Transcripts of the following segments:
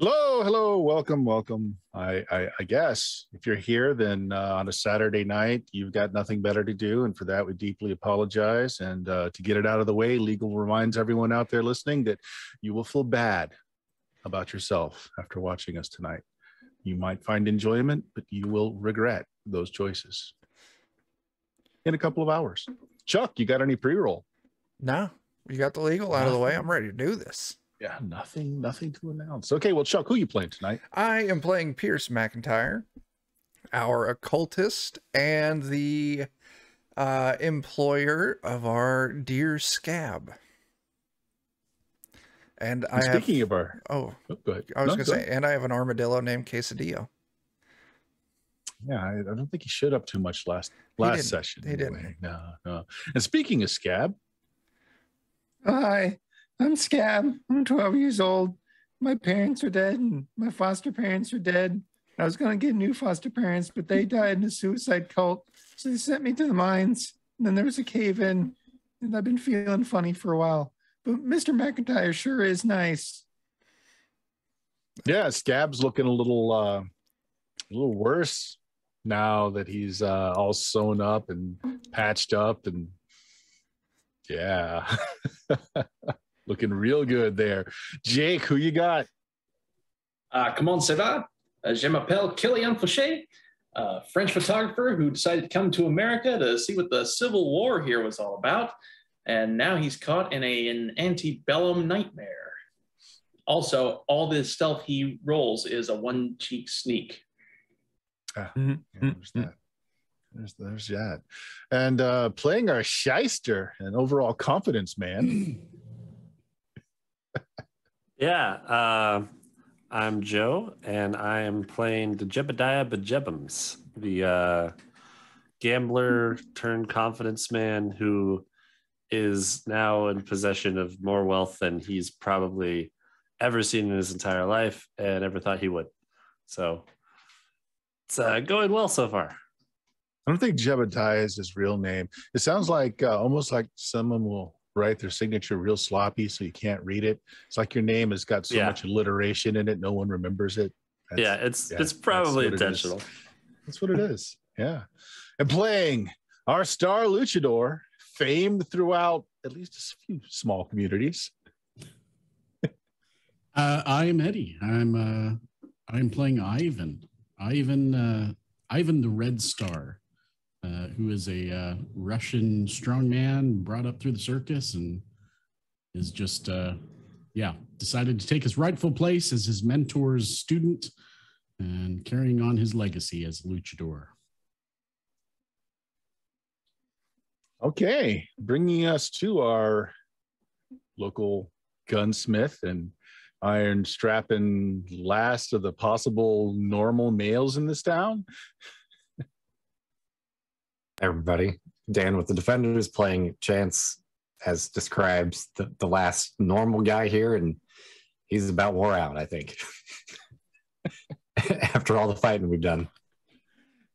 Hello, welcome. I guess if you're here, then on a Saturday night, you've got nothing better to do, and for that, we deeply apologize. And to get it out of the way, legal reminds everyone out there listening that you will feel bad about yourself after watching us tonight. You might find enjoyment, but you will regret those choices in a couple of hours. Chuck, you got any pre-roll? No, you got the legal out of the way. I'm ready to do this. Yeah, nothing to announce. Okay, well, Chuck, who are you playing tonight? I am playing Pierce McIntyre, our occultist, and the employer of our dear Scab. And I have... Speaking of our... Oh, go ahead. I was going to say, and I have an armadillo named Quesadillo. Yeah, I don't think he showed up too much last session. He didn't. No. And speaking of Scab... Hi, I'm Scab. I'm 12 years old. My parents are dead, and my foster parents are dead. I was going to get new foster parents, but they died in a suicide cult. So they sent me to the mines. And then there was a cave-in, and I've been feeling funny for a while. But Mr. McIntyre sure is nice. Yeah, Scab's looking a little worse now that he's all sewn up and patched up, and yeah, looking real good there. Jake, who you got? Comment ça va? Je m'appelle Killian Foshay, French photographer who decided to come to America to see what the Civil War here was all about. And now he's caught in an antebellum nightmare. Also, all the stealth he rolls is a one-cheek sneak. There's that. There's that. And playing our shyster and overall confidence man. Yeah, I'm Joe, and I am playing the Jebediah Bejebums, the gambler turned confidence man who is now in possession of more wealth than he's probably ever seen in his entire life and ever thought he would. So it's going well so far. I don't think Jebediah is his real name. It sounds like almost like someone will write their signature real sloppy so you can't read it. It's like your name has got so much alliteration in it, no one remembers it. It's probably intentional. That's what it is. Yeah. And playing our star luchador, famed throughout at least a few small communities. I am Eddie. I'm playing Ivan. Ivan the Red Star, who is a Russian strongman brought up through the circus and is just decided to take his rightful place as his mentor's student and carrying on his legacy as luchador. Okay, bringing us to our local gunsmith and iron strapping last of the possible normal males in this town. Everybody, Dan with the Defenders, playing Chance, as describes the last normal guy here, and he's about wore out, I think. After all the fighting we've done.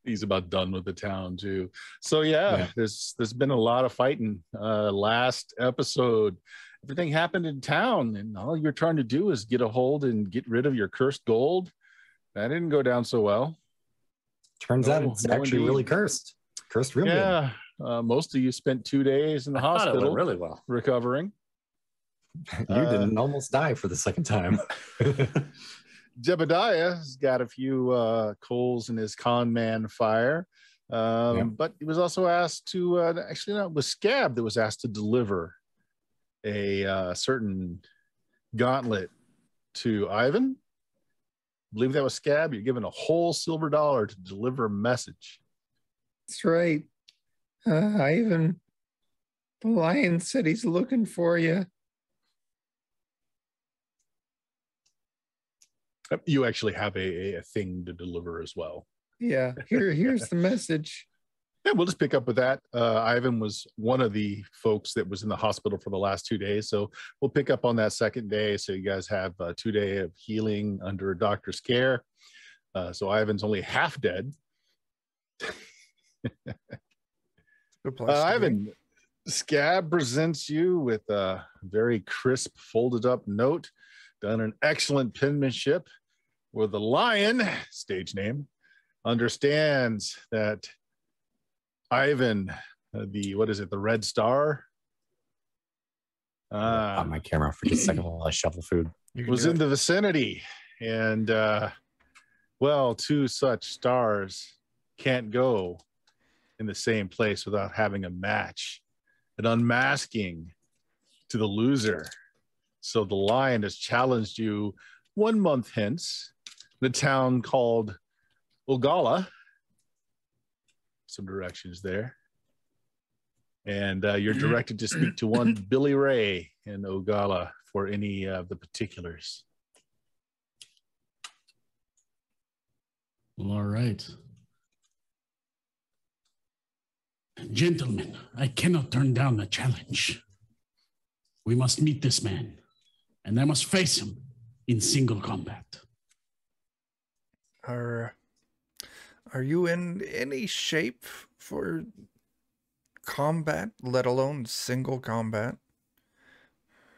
He's about done with the town too. So yeah. There's been a lot of fighting. Last episode, everything happened in town, and all you're trying to do is get a hold and get rid of your cursed gold. That didn't go down so well. Turns out it's actually really cursed. Cursed real good. Most of you spent 2 days in the hospital. It went really well. Recovering. You didn't almost die for the second time. Jebediah has got a few coals in his con man fire. But he was also asked to, actually, no, it was Scab that was asked to deliver a certain gauntlet to Ivan. I believe that was Scab. You're given a whole silver dollar to deliver a message. That's right. Ivan, the lion said he's looking for you. You actually have a thing to deliver as well. Yeah, here's the message. Yeah, we'll just pick up with that. Ivan was one of the folks that was in the hospital for the last 2 days. So we'll pick up on that second day. So you guys have 2 days of healing under a doctor's care. So Ivan's only half dead. Ivan, Scab presents you with a very crisp folded up note done an excellent penmanship where the lion, stage name, understands that Ivan, the Red Star, On my camera for just a second while I shuffle food. was in the vicinity. And, two such stars can't go in the same place without having a match, an unmasking to the loser. So the lion has challenged you 1 month hence in a town called Ogala. Some directions there. And you're directed to speak to one Billy Ray in Ogala for any of the particulars. Well, all right. Gentlemen, I cannot turn down the challenge. We must meet this man, and I must face him in single combat. Are you in any shape for combat, let alone single combat?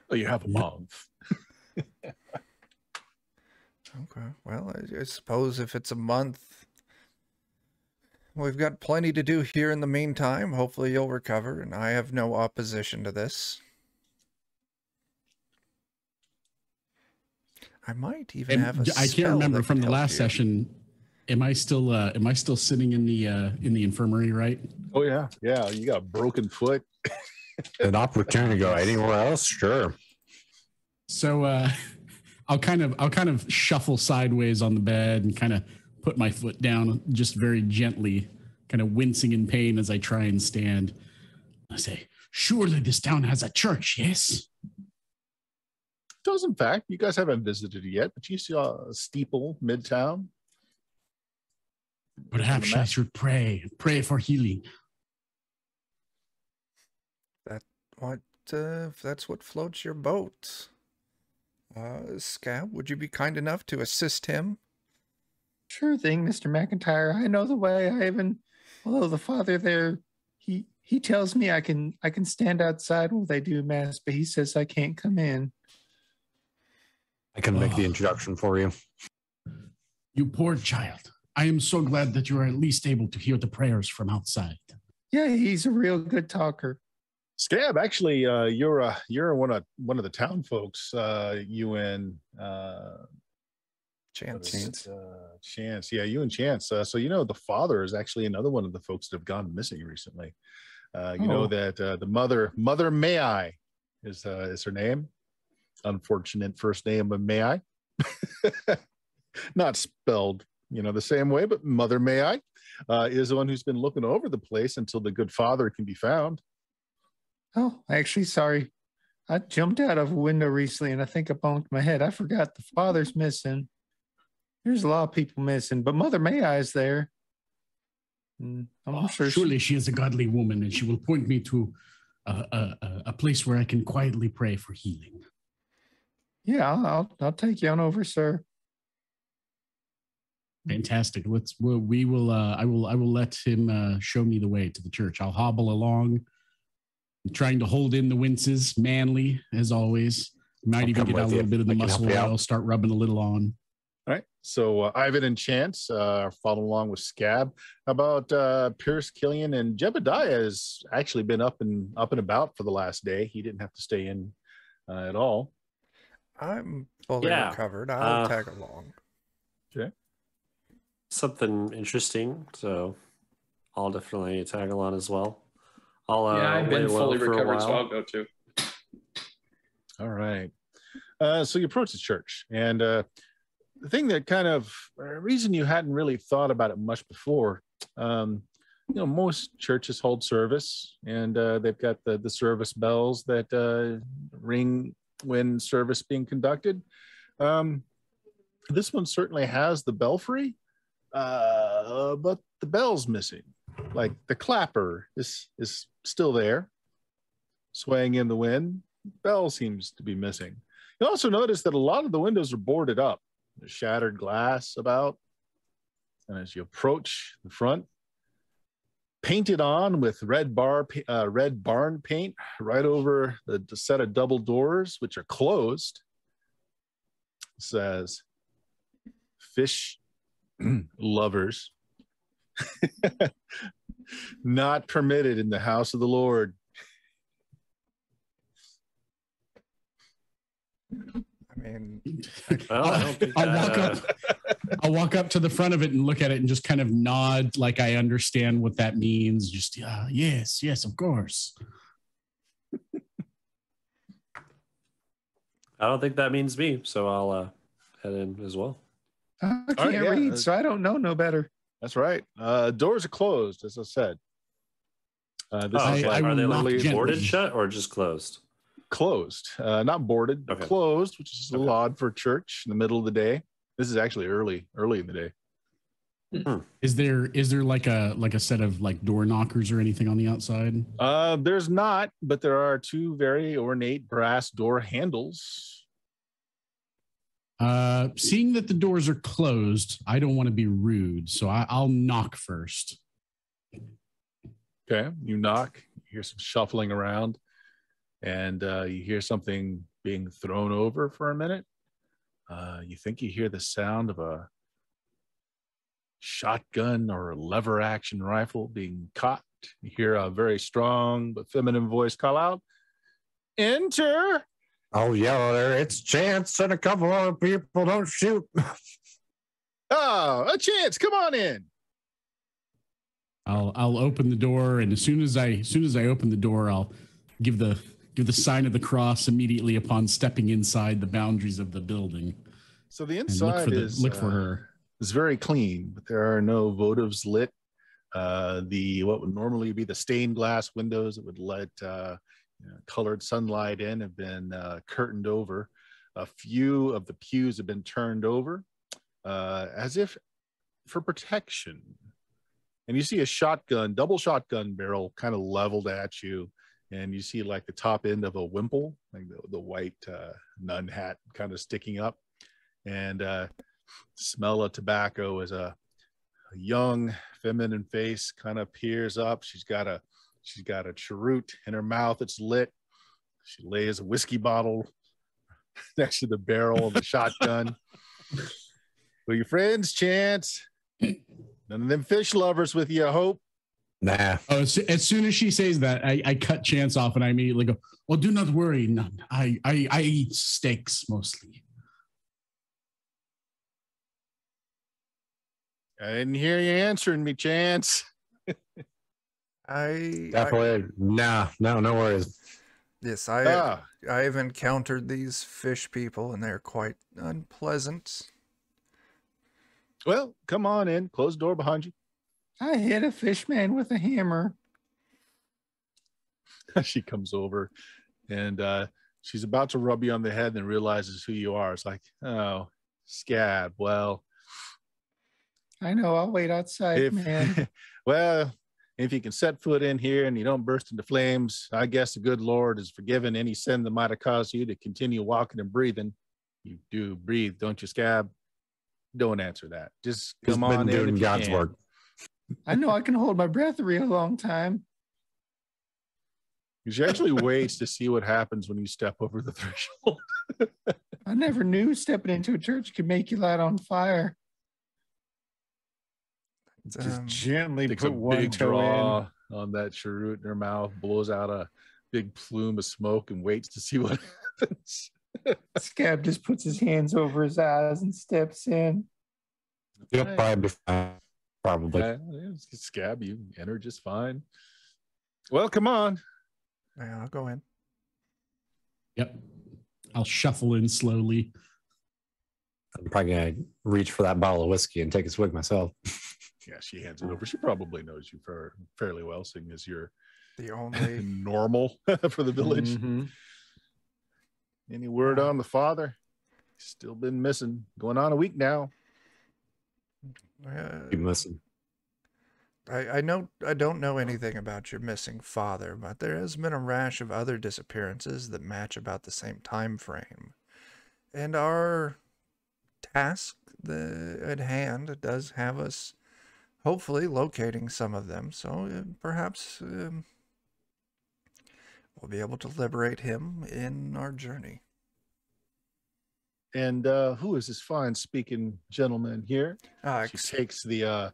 Oh, you have a month. Okay, well, I suppose if it's a month, we've got plenty to do here in the meantime. Hopefully you'll recover, and I have no opposition to this. I might even have a I can't spell remember that from can the help last you. session. Am I still sitting in the infirmary, right? Oh, yeah. Yeah, you got a broken foot. An opportunity to go anywhere else? Sure. So I'll kind of shuffle sideways on the bed and kind of put my foot down just very gently, kind of wincing in pain as I try and stand. I say, surely this town has a church, yes? It does, in fact. You guys haven't visited it yet, but you saw a steeple midtown. Perhaps I should pray for healing. If that's what floats your boat. Scab, would you be kind enough to assist him? Sure thing, Mr. McIntyre. I know the way. Although the father there, he tells me I can stand outside while they do mass, but he says I can't come in. I can make the introduction for you. You poor child. I am so glad that you are at least able to hear the prayers from outside. Yeah, he's a real good talker. Scab, actually, you're one of the town folks. You and Chance. Chance. Yeah, you and Chance. So the father is actually another one of the folks that have gone missing recently. You know that the mother May I is her name. Unfortunate first name of May I. Not spelled the same way, but Mother May I is the one who's been looking over the place until the good father can be found. Oh, actually, sorry. I jumped out of a window recently and I think I bumped my head. I forgot the father's missing. There's a lot of people missing, but Mother May I is there. I'm sure surely she is a godly woman and she will point me to a place where I can quietly pray for healing. Yeah, I'll take you on over, sir. Fantastic. I will let him show me the way to the church. I'll hobble along, trying to hold in the winces, manly as always. Might even get out a little bit of the muscle oil, start rubbing a little on. All right. So Ivan and Chance follow along with Scab. How about Pierce, Killian, and Jebediah has actually been up and about for the last day. He didn't have to stay in at all. I'm fully recovered. I'll tag along. Okay. Something interesting, so I'll definitely tag along as well. I've been fully recovered, so I'll go too. All right. So you approach the church, and the thing that reason you hadn't really thought about it much before, most churches hold service, and they've got the service bells that ring when service being conducted. This one certainly has the belfry, but the bell's missing. Like the clapper is still there, swaying in the wind. Bell seems to be missing. You also notice that a lot of the windows are boarded up. There's shattered glass about. And as you approach the front, painted on with red barn paint right over the set of double doors, which are closed, says, fish lovers not permitted in the house of the Lord. I mean, Well, I don't think I'll walk up to the front of it and look at it and just kind of nod like I understand what that means. Just yes, of course. I don't think that means me, so I'll head in as well. I can't All right, yeah. read, so I don't know no better. That's right. Doors are closed, as I said. This is I Are they will like knock gently. boarded shut or just closed? closed, not boarded, but Okay. closed, which is a Okay. little odd for church in the middle of the day. This is actually early in the day. Is there like a set of like door knockers or anything on the outside? There's not, but there are two very ornate brass door handles. Seeing that the doors are closed, I don't want to be rude, so I'll knock first. Okay, you knock, you hear some shuffling around, and you hear something being thrown over for a minute. You think you hear the sound of a shotgun or a lever action rifle being cocked. You hear a very strong but feminine voice call out, "Enter!" Oh, yeah, there. It's Chance and a couple other people. Don't shoot. Oh, a chance! Come on in. I'll open the door, and as soon as I open the door, I'll give the sign of the cross immediately upon stepping inside the boundaries of the building. So the And inside is look for her. It's very clean, but there are no votives lit. The what would normally be the stained glass windows that would let colored sunlight in have been curtained over. A few of the pews have been turned over as if for protection. And you see a shotgun, double shotgun barrel kind of leveled at you. And you see like the top end of a wimple, like the white nun hat kind of sticking up. And smell of tobacco as a young feminine face kind of peers up. She's got a cheroot in her mouth. It's lit. She lays a whiskey bottle next to the barrel of the shotgun. Well, your friends, Chance. None of them fish lovers with you, I hope. Nah. Oh, as soon as she says that, I cut Chance off and I immediately go, "Well, do not worry, none. I eat steaks mostly." I didn't hear you answering me, Chance. Definitely. No worries. Yes, Ah, I've encountered these fish people, and they're quite unpleasant. well, come on in. Close the door behind you. I hit a fish man with a hammer. She comes over and she's about to rub you on the head and realizes who you are. It's like, oh, Scab. Well, I know. I'll wait outside, man. well, if you can set foot in here and you don't burst into flames, I guess the good Lord has forgiven any sin that might have caused you to continue walking and breathing. You do breathe, don't you, Scab? Don't answer that. Just He's come been on in doing if you God's can. work. I know I can hold my breath a real long time. She actually waits to see what happens when you step over the threshold. I never knew stepping into a church could make you light on fire. Um, Gently Takes a put one big toe draw on that cheroot in her mouth, blows out a big plume of smoke, and waits to see what happens. in. Scab just puts his hands over his eyes and steps in. You'll probably be fine. Probably. Scab, you enter just fine. Well, come on. yeah, I'll go in. Yep. I'll shuffle in slowly. I'm probably gonna reach for that bottle of whiskey and take a swig myself. Yeah, she hands it over. She probably knows you fairly well, seeing as you're The only normal for the village. Mm-hmm. Any word on the father? He's still been missing. Going on a week now. Keep missing. I don't know anything about your missing father, but there has been a rash of other disappearances that match about the same time frame. And our task at hand does have us hopefully locating some of them, so perhaps we'll be able to liberate him in our journey. And who is this fine speaking gentleman here? She takes the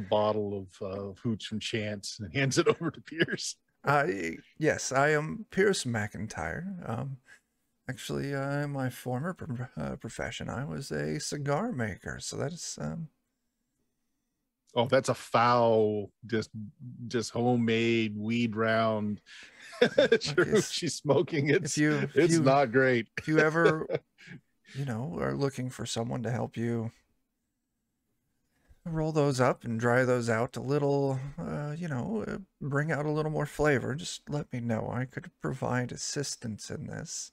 bottle of hooch from Chance and hands it over to Pierce. Yes, I am Pierce McIntyre. Actually, my former profession, I was a cigar maker. So that's Oh, that's a foul, just homemade weed round. Sure, she's smoking. It's not great. If you ever, are looking for someone to help you roll those up and dry those out a little, bring out a little more flavor, just let me know. I could provide assistance in this.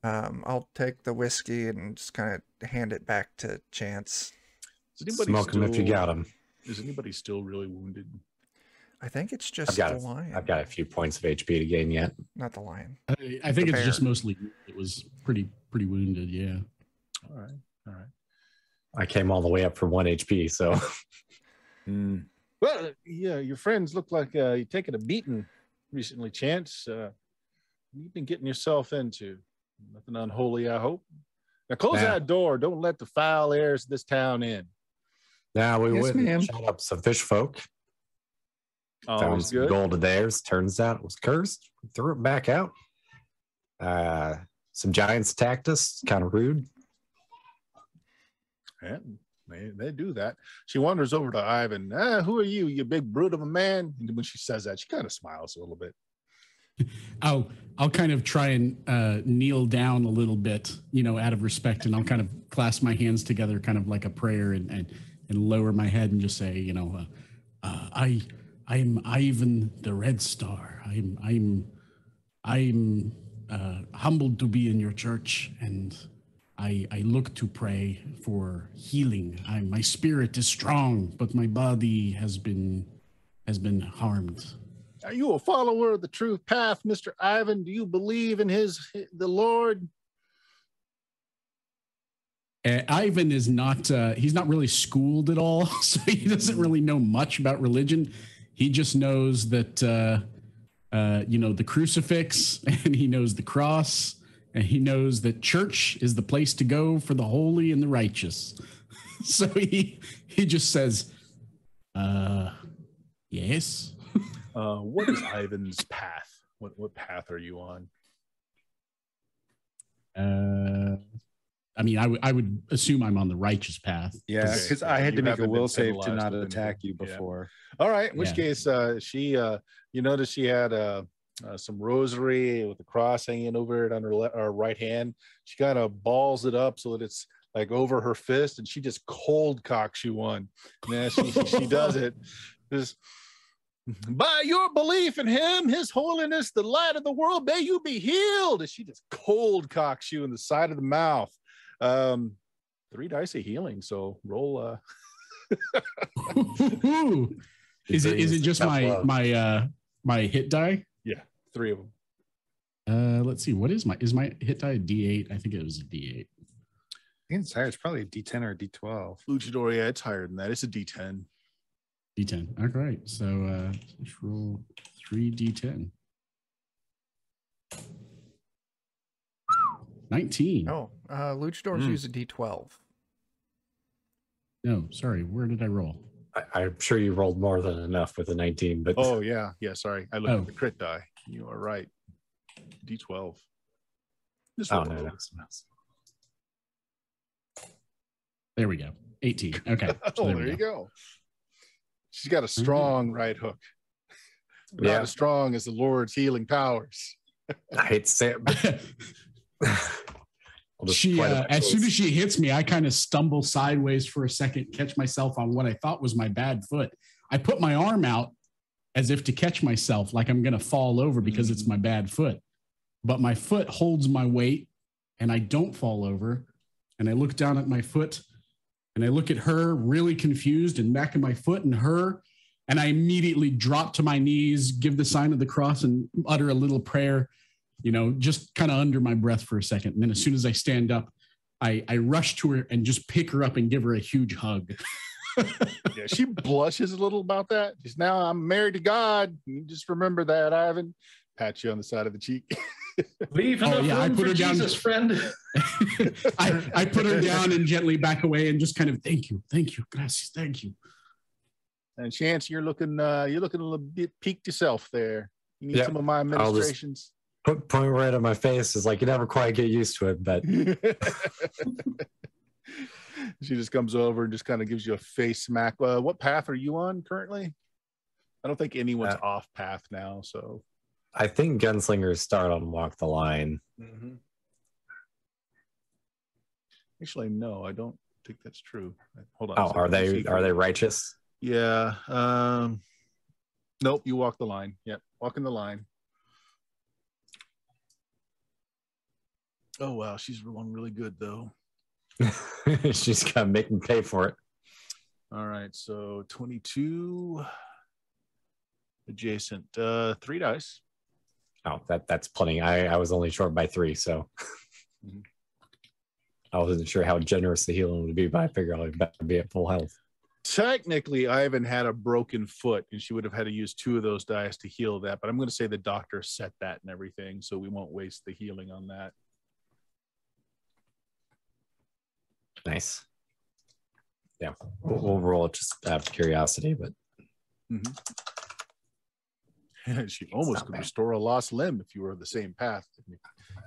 I'll take the whiskey and just kind of hand it back to Chance. Smoke him if you got him. Is anybody still really wounded? I think it's just the lion. I've got a few points of HP to gain yet. Not the lion. I think it's just mostly it was pretty wounded. Yeah. All right. I came all the way up from 1 HP, so. Well, yeah, your friends look like you're taking a beating recently, Chance. You've been getting yourself into nothing unholy, I hope. Now close that door. Don't let the foul airs of this town in. Now we would shot up some fish folk. Found some gold of theirs. Turns out it was cursed. Threw it back out. Some giants attacked us. Kind of rude. Yeah, they do that. She wanders over to Ivan. Who are you, you big brute of a man? And when she says that, she kind of smiles a little bit. I'll kind of try and kneel down a little bit, out of respect, and I'll kind of clasp my hands together, kind of like a prayer, and lower my head and just say, I'm Ivan the Red Star. I'm humbled to be in your church, and I look to pray for healing. My spirit is strong, but my body has been harmed. Are you a follower of the true path, Mr. Ivan? Do you believe in the Lord? Ivan is not, he's not really schooled at all, so he doesn't really know much about religion. He just knows that, the crucifix, and he knows the cross, and he knows that church is the place to go for the holy and the righteous. So he just says, yes. What is Ivan's path? What path are you on? I would assume I'm on the righteous path. Yeah, because I had to make a will save to not attack you before. Yeah. All right. In which case, she, you notice she had some rosary with the cross hanging over it on her right hand. She kind of balls it up so that it's like over her fist, and she just cold cocks you one. Yeah, she does it. Just, by your belief in him, his holiness, the light of the world, may you be healed. And she just cold cocks you in the side of the mouth. 3 dice of healing, so roll. Is it just my hit die? Yeah, 3 of them. Let's see. What is my hit die? A D8? I think it was a D8. I think it's higher. It's probably a D10 or a D12. Luchador, yeah, it's higher than that. It's a D10. D10. All right. So let's roll 3 D10. 19. Oh, luchadors use a D12. No, sorry. Where did I roll? I'm sure you rolled more than enough with a 19, but yeah, sorry. I looked at the crit die. You are right. D12. No. There we go. 18. Okay. So there you go. She's got a strong right hook. Not as strong as the Lord's healing powers. I hate to say it, but she as soon as she hits me, I kind of stumble sideways for a second, catch myself on what I thought was my bad foot. I put my arm out as if to catch myself, like I'm going to fall over because it's my bad foot. But my foot holds my weight, and I don't fall over. And I look down at my foot, and I look at her, really confused, and back at my foot and her. And I immediately drop to my knees, give the sign of the cross, and utter a little prayer, just kind of under my breath for a second. And then as soon as I stand up, I rush to her and just pick her up and give her a huge hug. Yeah, she blushes a little about that. Just now, I'm married to God. You just remember that, Ivan. Pat you on the side of the cheek. Leave enough yeah, I room put for her down. Jesus, friend. I put her down and gently back away and just kind of thank you, gracias, thank you. And Chance, you're looking a little bit peaked yourself there. You need Yep. some of my administrations. Point right on my face is like you never quite get used to it, but She just comes over and just kind of gives you a face smack. What path are you on currently? I don't think anyone's off path now, so I think gunslingers start on Walk the Line. mm-hmm. Actually, no, I don't think that's true. Hold on. Oh, are they righteous? Yeah. Nope, you walk the line. Yep, walking the line. Oh wow, she's one really good though. She's gonna make me pay for it. All right, so 22 adjacent. 3 dice. Oh, that's plenty. I was only short by 3, so Mhm. I wasn't sure how generous the healing would be, but I figured I'd better be at full health. Technically, Ivan had a broken foot, and she would have had to use 2 of those dice to heal that. But I'm going to say the doctor set that and everything, so we won't waste the healing on that. Nice. Yeah, we'll roll it just out of curiosity, but She almost could restore a lost limb if you were the same path.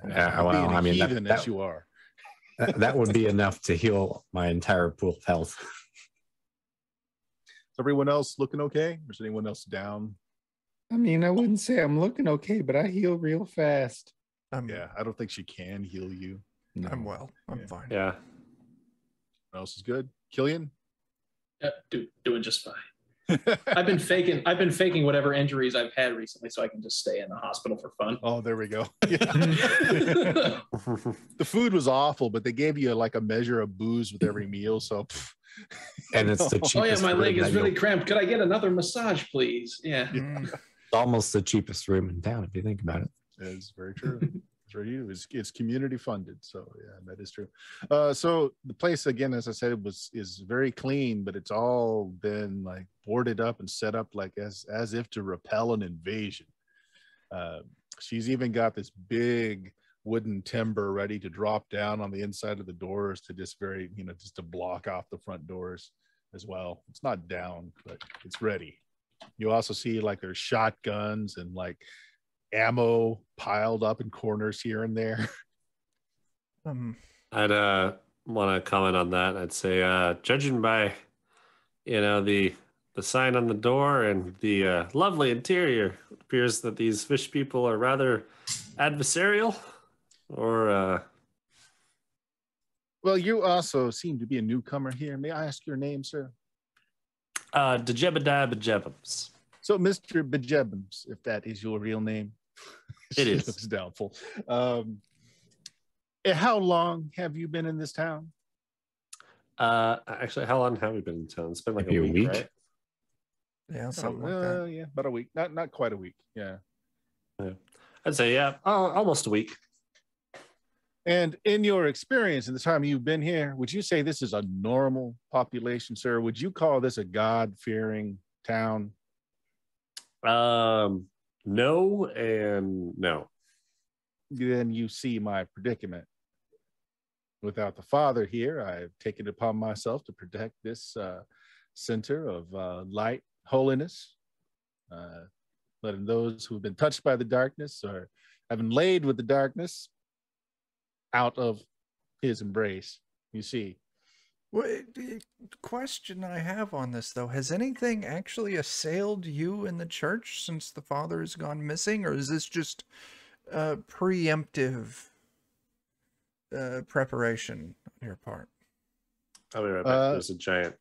well, I mean, heathen as you are. that would be enough to heal my entire pool of health. Is everyone else looking okay? Or is anyone else down? I mean, I wouldn't say I'm looking okay, but I heal real fast. Yeah, I don't think she can heal you. No. I'm well. I'm fine. Yeah. What else is good? Killian? Doing just fine. I've been faking whatever injuries I've had recently so I can just stay in the hospital for fun. Oh, there we go. The food was awful, but they gave you like a measure of booze with every meal. So, and it's the cheapest. Oh yeah, my leg room is that really cramped. Could I get another massage, please? Yeah. It's almost the cheapest room in town if you think about it. it's very true. It's very true. It's community funded. So yeah, that is true. So the place again, as I said, is very clean, but it's all been like boarded up and set up like as if to repel an invasion. She's even got this big wooden timber ready to drop down on the inside of the doors to just just to block off the front doors as well. It's not down, but it's ready. You also see like there's shotguns and like ammo piled up in corners here and there. I'd want to comment on that. I'd say, judging by, the sign on the door and the lovely interior, it appears that these fish people are rather adversarial. Or well, you also seem to be a newcomer here. May I ask your name, sir? Jebediah Bejebums. So, Mr. Bejebums, if that is your real name. It is. Looks doubtful. How long have you been in this town? Actually, how long have we been in town? It's been like Maybe a week, right? Yeah, something like that. Yeah, about a week. Not quite a week. Yeah. I'd say, almost a week. And in your experience in the time you've been here, would you say this is a normal population, sir? Would you call this a God-fearing town? No and no. Then you see my predicament. Without the father here, I've taken it upon myself to protect this center of light, holiness, letting those who have been touched by the darkness or have been laid with the darkness out of his embrace. You see. Well, the question I have on this, though, has anything actually assailed you in the church since the father has gone missing, or is this just preemptive preparation on your part? I'll be right back. There's a giant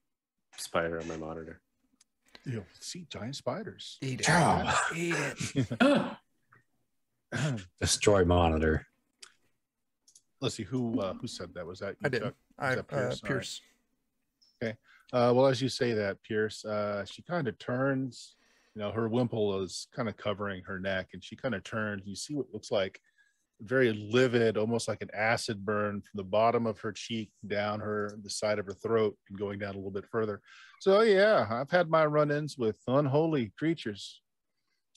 spider on my monitor. You'll see giant spiders. Eat it. Eat it. Destroy monitor. Let's see who said that. Was that you, I did. Chuck? Was that Pierce? Pierce. All right. Okay. Well, as you say that, Pierce, she kind of turns. Her wimple is kind of covering her neck, and she kind of turns. You see what looks like very livid, almost like an acid burn from the bottom of her cheek down the side of her throat and going down a little bit further. So yeah, I've had my run-ins with unholy creatures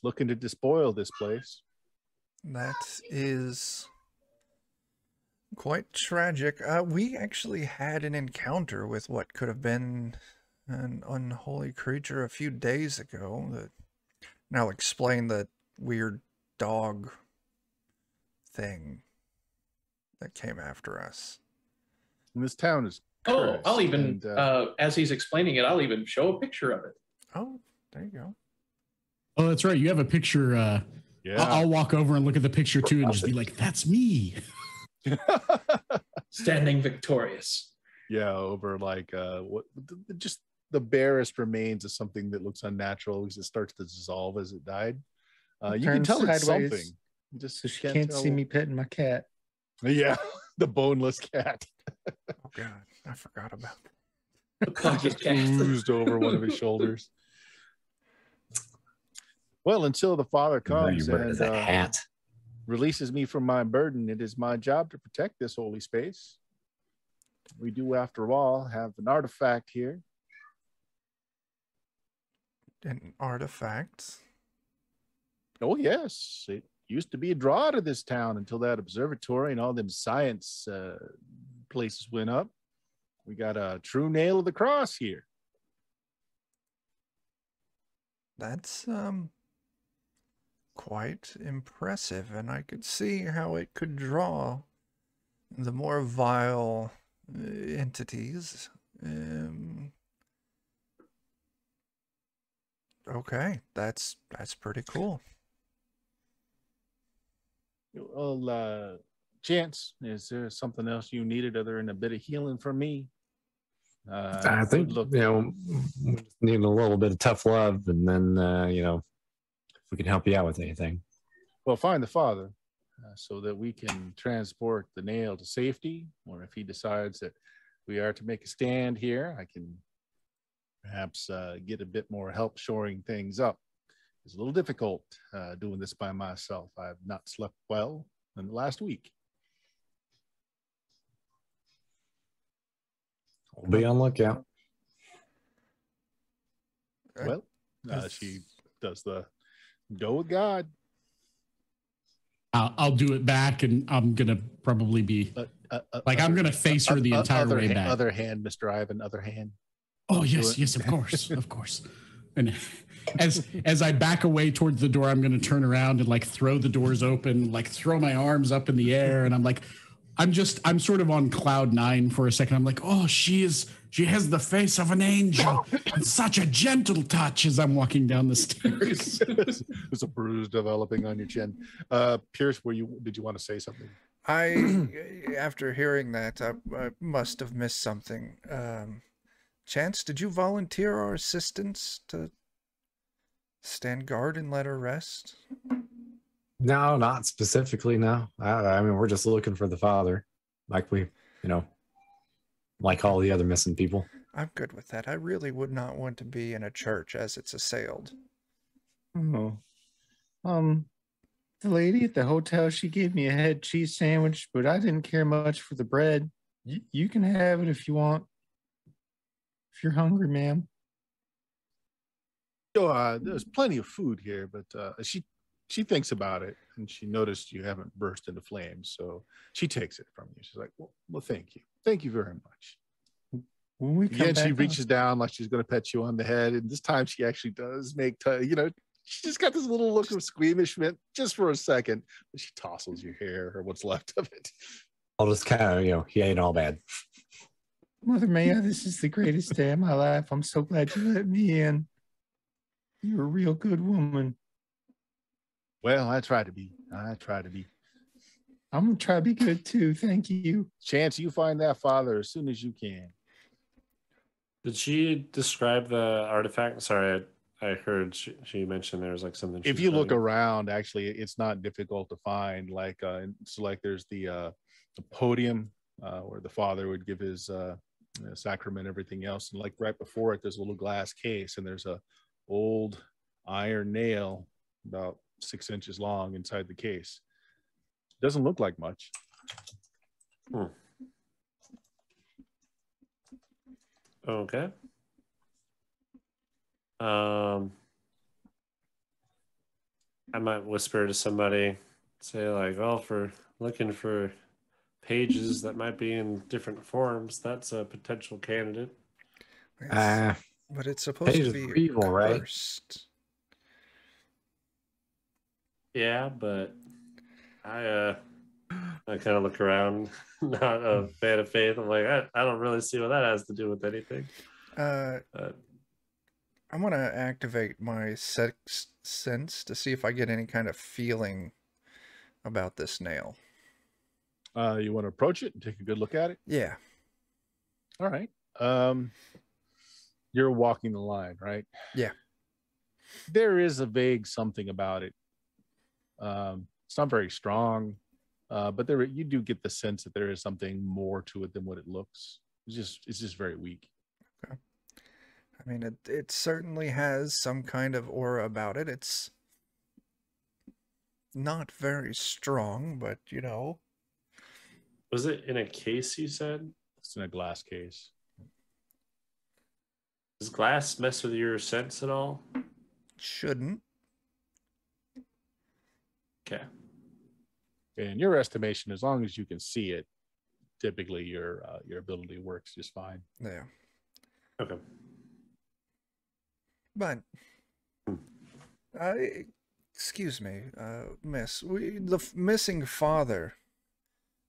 looking to despoil this place. That is quite tragic. We actually had an encounter with what could have been an unholy creature a few days ago. And I'll explain the weird dog thing that came after us. And this town is Oh, cursed, I'll even, and, as he's explaining it, I'll even show a picture of it. Oh, there you go. Oh, that's right. You have a picture. yeah. I'll walk over and look at the picture too and just be like, that's me. Standing victorious. Yeah, over like just the barest remains of something that looks unnatural because it starts to dissolve as it died. You can Turn tell it's sideways something. You just So she can't see tell. me petting my cat. Yeah, the boneless cat Oh, God. I forgot about that. The pocket just cat. oozed over one of his shoulders. Well, until the father comes and that hat. releases me from my burden, it is my job to protect this holy space. We do, after all, have an artifact here. An artifact. Oh, yes. It used to be a draw to this town until that observatory and all them science places went up. We got a true nail of the cross here. That's quite impressive, and I could see how it could draw the more vile entities. Okay, that's pretty cool. Well, Chance, is there something else you needed other than a bit of healing from me? I think, we just need a little bit of tough love, and then, if we can help you out with anything. Well, find the father so that we can transport the nail to safety, or if he decides that we are to make a stand here, I can perhaps get a bit more help shoring things up. It's a little difficult doing this by myself. I have not slept well in the last week. We'll be on lookout. Well, she does the go with God. I'll do it back, and I'm gonna probably be I'm gonna face her the entire way back. Other hand, Mr. Ivan. Other hand. Oh yes, of course, of course. And as I back away towards the door, I'm gonna turn around and throw the doors open, throw my arms up in the air, and I'm sort of on cloud nine for a second. I'm like, oh, she has the face of an angel and such a gentle touch as I'm walking down the stairs. There's a bruise developing on your chin. Pierce, did you want to say something? After hearing that, I must have missed something. Chance, did you volunteer our assistance to stand guard and let her rest? No, not specifically. No, I mean, we're just looking for the father, like like all the other missing people. I'm good with that. I really would not want to be in a church as it's assailed. Oh, the lady at the hotel, she gave me a head cheese sandwich, but I didn't care much for the bread. You can have it if you want. If you're hungry, ma'am. There's plenty of food here, but she thinks about it, and she noticed you haven't burst into flames, so she takes it from you. She's like, well, thank you very much. When we come Again, she back reaches down like she's going to pet you on the head, and this time she actually does make she just got this little look of squeamishment just for a second, but she tosses your hair or what's left of it. I'll just kind of, he ain't all bad. Mother Maya, this is the greatest day of my life. I'm so glad you let me in. You're a real good woman. Well, I try to be. I'm going to try to be good too. Thank you. Chance, you find that father as soon as you can. Did she describe the artifact? Sorry, I heard she mentioned there was something. If you look around, actually, it's not difficult to find. There's the podium where the father would give his sacrament, everything else, and right before it, there's a little glass case, and there's a old iron nail about 6 inches long inside the case. Doesn't look like much. Okay. I might whisper to somebody, say like, oh, for looking for pages that might be in different forms, that's a potential candidate. But it's supposed to pages be are evil, right? cursed. Yeah, but I kind of look around, not a fan of faith. I'm like, I don't really see what that has to do with anything. I'm gonna activate my sixth sense to see if I get any kind of feeling about this nail. You want to approach it and take a good look at it? Yeah. All right. You're walking the line, right? Yeah. There is a vague something about it. It's not very strong, but you do get the sense that there is something more to it than what it looks. It's just very weak. Okay. I mean, it certainly has some kind of aura about it. It's not very strong, but you know. Was it in a case, you said? It's in a glass case. Does glass mess with your sense at all? Shouldn't. Okay. In your estimation, as long as you can see it, typically your ability works just fine. Yeah. Okay. But, excuse me, miss, the missing father,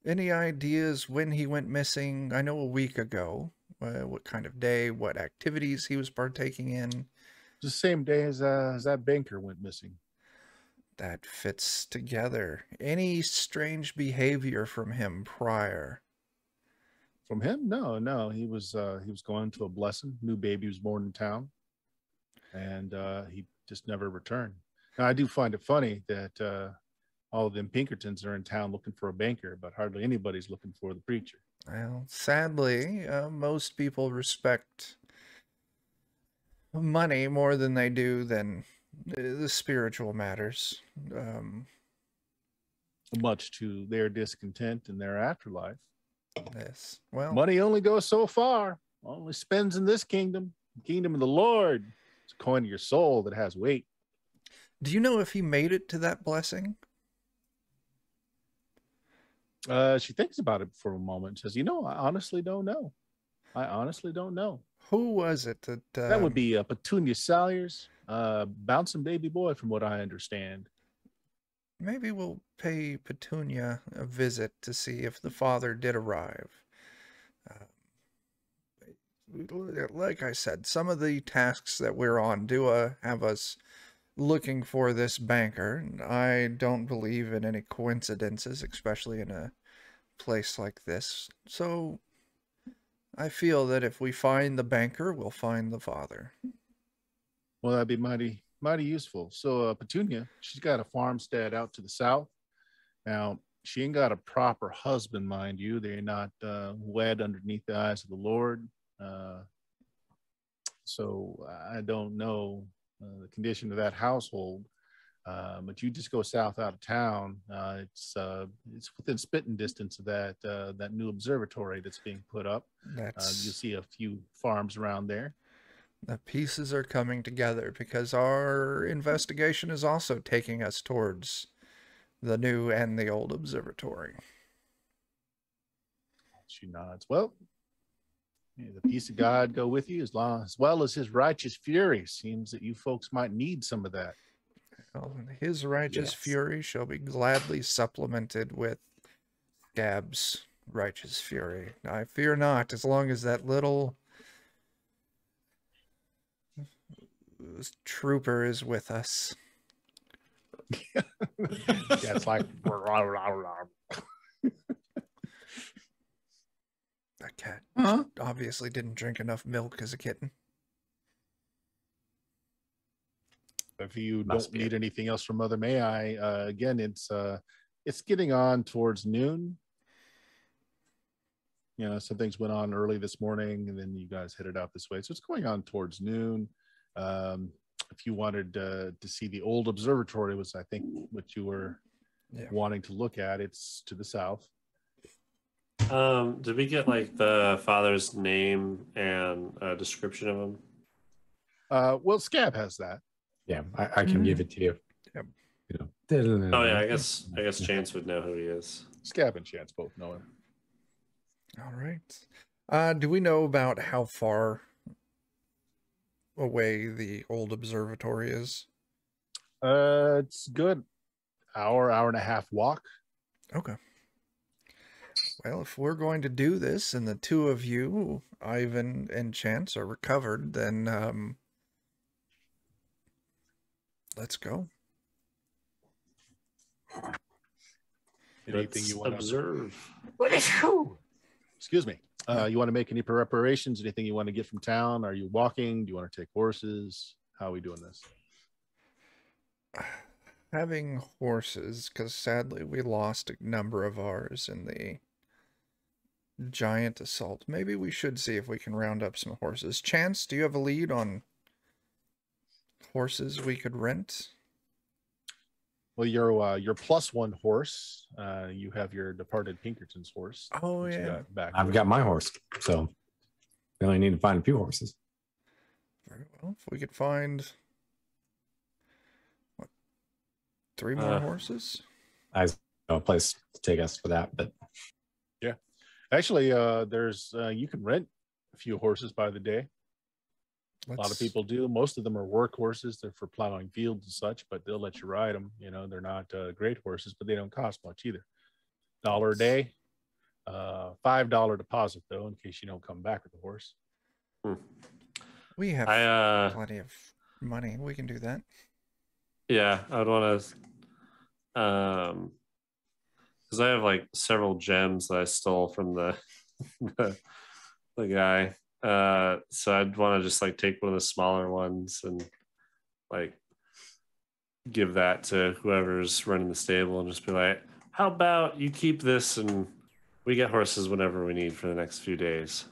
any ideas when he went missing? I know a week ago. What kind of day, what activities he was partaking in? The same day as that banker went missing. That fits together. Any strange behavior from him prior? From him? No. He was going to a blessing. New baby was born in town, and he just never returned. Now, I do find it funny that all of them Pinkertons are in town looking for a banker, but hardly anybody's looking for the preacher. Well, sadly, most people respect money more than they do than the spiritual matters. Much to their discontent in their afterlife. Yes. Well, money only goes so far. Only spends in this kingdom. The kingdom of the Lord. It's a coin of your soul that has weight. do you know if he made it to that blessing? She thinks about it for a moment. Says, I honestly don't know. Who was it that... that would be Petunia Salyers, bouncing baby boy, from what I understand. Maybe we'll pay Petunia a visit to see if the father did arrive. Like I said, some of the tasks that we're on do have us looking for this banker. I don't believe in any coincidences, especially in a place like this. So I feel that if we find the banker, we'll find the father. Well, that'd be mighty useful. So Petunia, she's got a farmstead out to the south. Now, she ain't got a proper husband, mind you. They're not wed underneath the eyes of the Lord. So I don't know the condition of that household. But you just go south out of town. It's within spitting distance of that new observatory that's being put up. You'll see a few farms around there. The pieces are coming together because our investigation is also taking us towards the new and the old observatory. She nods. Well, may the peace of God go with you as well as his righteous fury. Seems that you folks might need some of that. Well, his righteous fury shall be gladly supplemented with Gab's righteous fury. I fear not, as long as that little trooper is with us. Yeah, it's like that cat obviously didn't drink enough milk as a kitten. If you don't need anything else from Mother May I, again, it's getting on towards noon. Some things went on early this morning, and then you guys headed out this way. So it's going on towards noon. If you wanted to see the old observatory, was I think what you were wanting to look at. It's to the south. Did we get like the father's name and a description of him? Well, Scab has that. Yeah, I can give it to you. Yep. Oh yeah, I guess Chance would know who he is. Scab and Chance both know him. All right. Do we know about how far away the old observatory is? It's good. Hour and a half walk. Okay. Well, if we're going to do this and the two of you, Ivan and Chance, are recovered, then let's go. Anything you want to observe? Excuse me. You want to make any preparations? Anything you want to get from town? Are you walking? Do you want to take horses? How are we doing this? Having horses, because sadly we lost a number of ours in the giant assault. Maybe we should see if we can round up some horses. Chance, do you have a lead on horses we could rent? Well, your plus one horse. You have your departed Pinkerton's horse. Oh, that you yeah. got back I've there. got my horse, so we only need to find a few horses. Very well. If we could find, what, 3 more horses? I have no place to take us for that, but Actually, there's you can rent a few horses by the day. A lot of people do. Most of them are work horses. They're for plowing fields and such, but they'll let you ride them. You know, they're not great horses, but they don't cost much either. $1 a day, $5 deposit though, in case you don't come back with the horse. We have plenty of money. We can do that. Yeah, I would want to, because I have like several gems that I stole from the the guy. So I'd want to just like take one of the smaller ones and like give that to whoever's running the stable and just be like, how about you keep this and we get horses whenever we need for the next few days.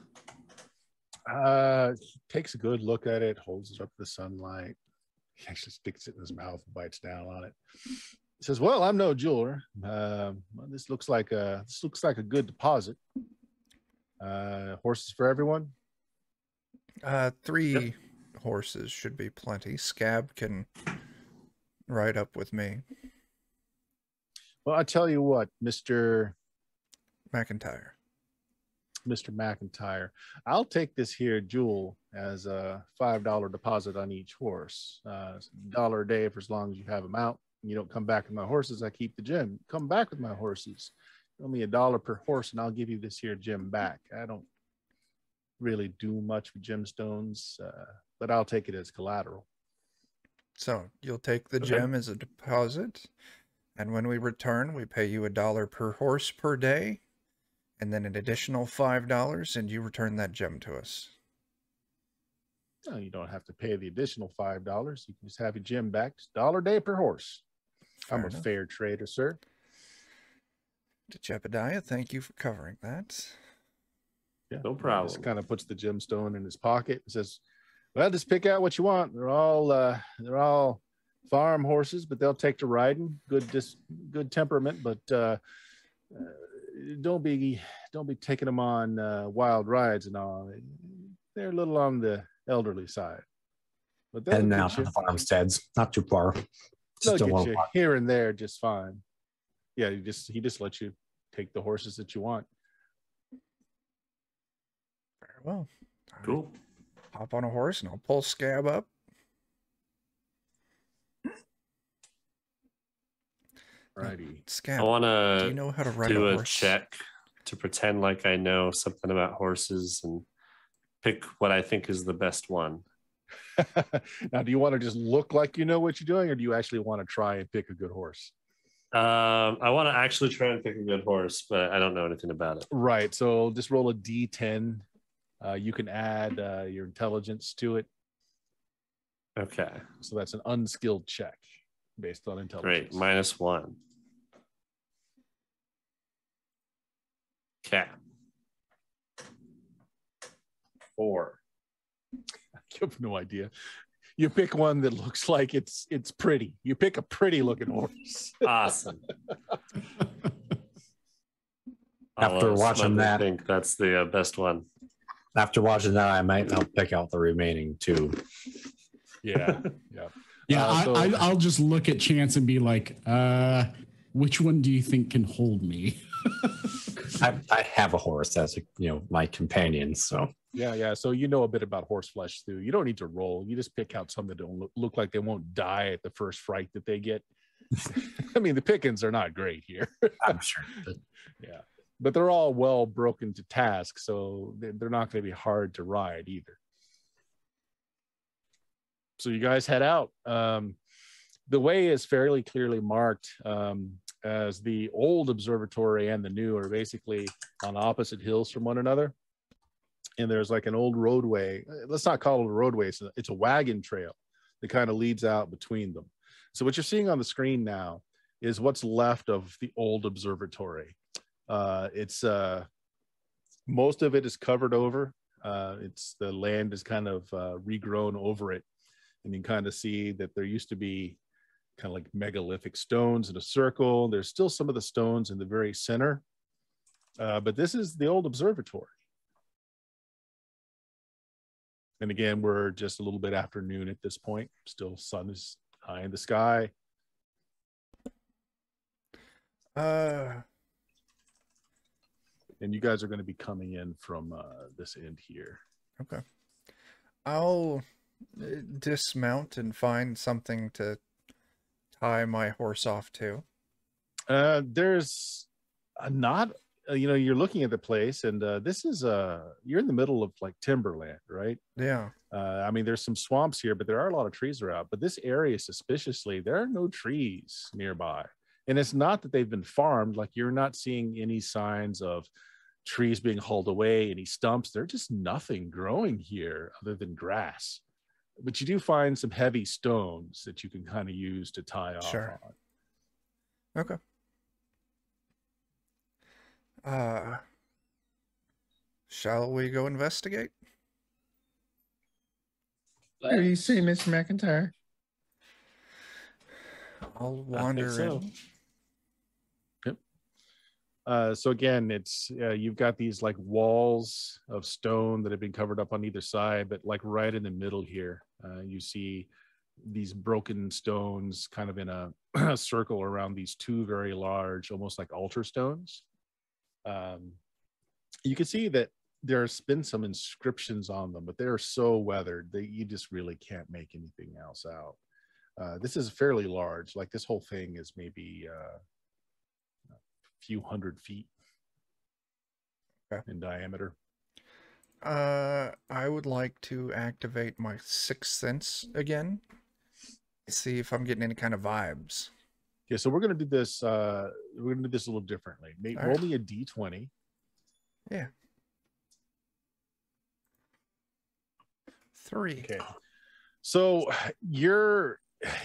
He takes a good look at it, holds it up to the sunlight. He actually sticks it in his mouth and bites down on it. He says, well, I'm no jeweler. Well, this looks like a good deposit. Horses for everyone? 3 horses should be plenty. Scab can ride up with me. Well, I tell you what, Mr. McIntyre. I'll take this here jewel as a $5 deposit on each horse. It's $1 a day for as long as you have them out. You don't come back with my horses, I keep the gem. Come back with my horses. Owe me $1 per horse, and I'll give you this here gem back. I don't really do much with gemstones, but I'll take it as collateral. So you'll take the gem as a deposit, and when we return, we pay you $1 per horse per day, and then an additional $5, and you return that gem to us. No, you don't have to pay the additional $5. You can just have your gem back. It's $1 a day per horse. I'm a fair trader, sir. To Jebediah, thank you for covering that. Yeah, no problem. Just kind of puts the gemstone in his pocket and says, well, just pick out what you want. They're all farm horses, but they'll take to riding. Good temperament, but don't be taking them on wild rides and all. They're a little on the elderly side. But and now to the farmsteads, not too far. They'll get you here and there just fine. Yeah, he just lets you take the horses that you want. Very well. Cool. Hop on a horse and I'll pull Scab up. Righty. Scab, I want to do you know how to ride do a a horse? check to pretend like I know something about horses and pick what I think is the best one. Now, do you want to just look like you know what you're doing, or do you actually want to try and pick a good horse? I want to actually try and pick a good horse, but I don't know anything about it. Right. So just roll a D10. You can add your intelligence to it. Okay. So that's an unskilled check based on intelligence. Great. -1. Okay. 4. You have no idea. You pick one that looks like it's pretty. You pick a pretty looking horse. Awesome. After watching that, I think that's the best one. After watching that, I might help pick out the remaining 2. Yeah. Yeah, So- I'll just look at Chance and be like, which one do you think can hold me? I have a horse as my companion, so Yeah. So you know a bit about horseflesh too. You don't need to roll. You just pick out some that don't look like they won't die at the first fright that they get. I mean, the pickings are not great here. I'm sure. But Yeah, but they're all well broken to task, so they're not going to be hard to ride either. So you guys head out. The way is fairly clearly marked, as the old observatory and the new are basically on opposite hills from one another. And there's like an old roadway. Let's not call it a roadway. It's a wagon trail that kind of leads out between them. So what you're seeing on the screen now is what's left of the old observatory. It's most of it is covered over. It's the land is kind of regrown over it. And you can kind of see that there used to be kind of like megalithic stones in a circle. There's still some of the stones in the very center. But this is the old observatory. And again, we're just a little bit after noon at this point. Still sun is high in the sky. And you guys are going to be coming in from this end here. Okay. I'll dismount and find something to tie my horse off to. There's not, you're looking at the place, and this is you're in the middle of like timberland, right? Yeah. I mean, there's some swamps here, but there are a lot of trees around. But this area, suspiciously, there are no trees nearby. And it's not that they've been farmed. Like, you're not seeing any signs of trees being hauled away, any stumps. There's just nothing growing here other than grass. But you do find some heavy stones that you can kind of use to tie off Sure. on. Okay. Shall we go investigate? What do you say, Mr. McIntyre? I'll wander so. in. So again, it's you've got these like walls of stone that have been covered up on either side, but like right in the middle here, you see these broken stones kind of in a circle around these two very large, almost like altar stones. You can see that there's been some inscriptions on them, but they're so weathered that you just really can't make anything else out. This is fairly large. Like, this whole thing is maybe few hundred feet in diameter. I would like to activate my sixth sense again. See if I'm getting any kind of vibes. Okay, so we're gonna do this. We're gonna do this a little differently. Roll me a d20. Yeah. 3. Okay. So your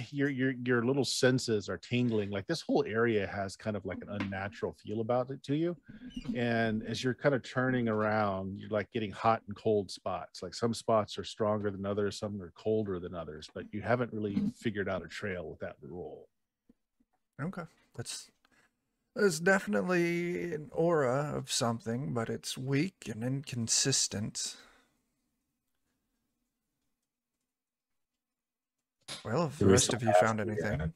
little senses are tingling. Like, this whole area has kind of like an unnatural feel about it to you. And as you're kind of turning around, you're like getting hot and cold spots. Like, some spots are stronger than others, some are colder than others, but you haven't really figured out a trail with that roll. Okay. There's definitely an aura of something, but it's weak and inconsistent. Well, if the rest of you found anything.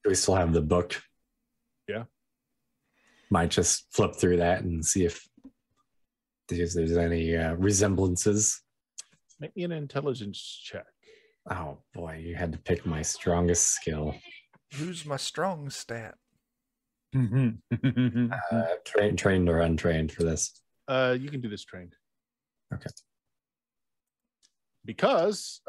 do we still have the book? Yeah. Might just flip through that and see if there's any resemblances. Make me an intelligence check. Oh boy, you had to pick my strongest skill. Who's my strong stat? Trained or untrained for this? You can do this trained. Okay. Because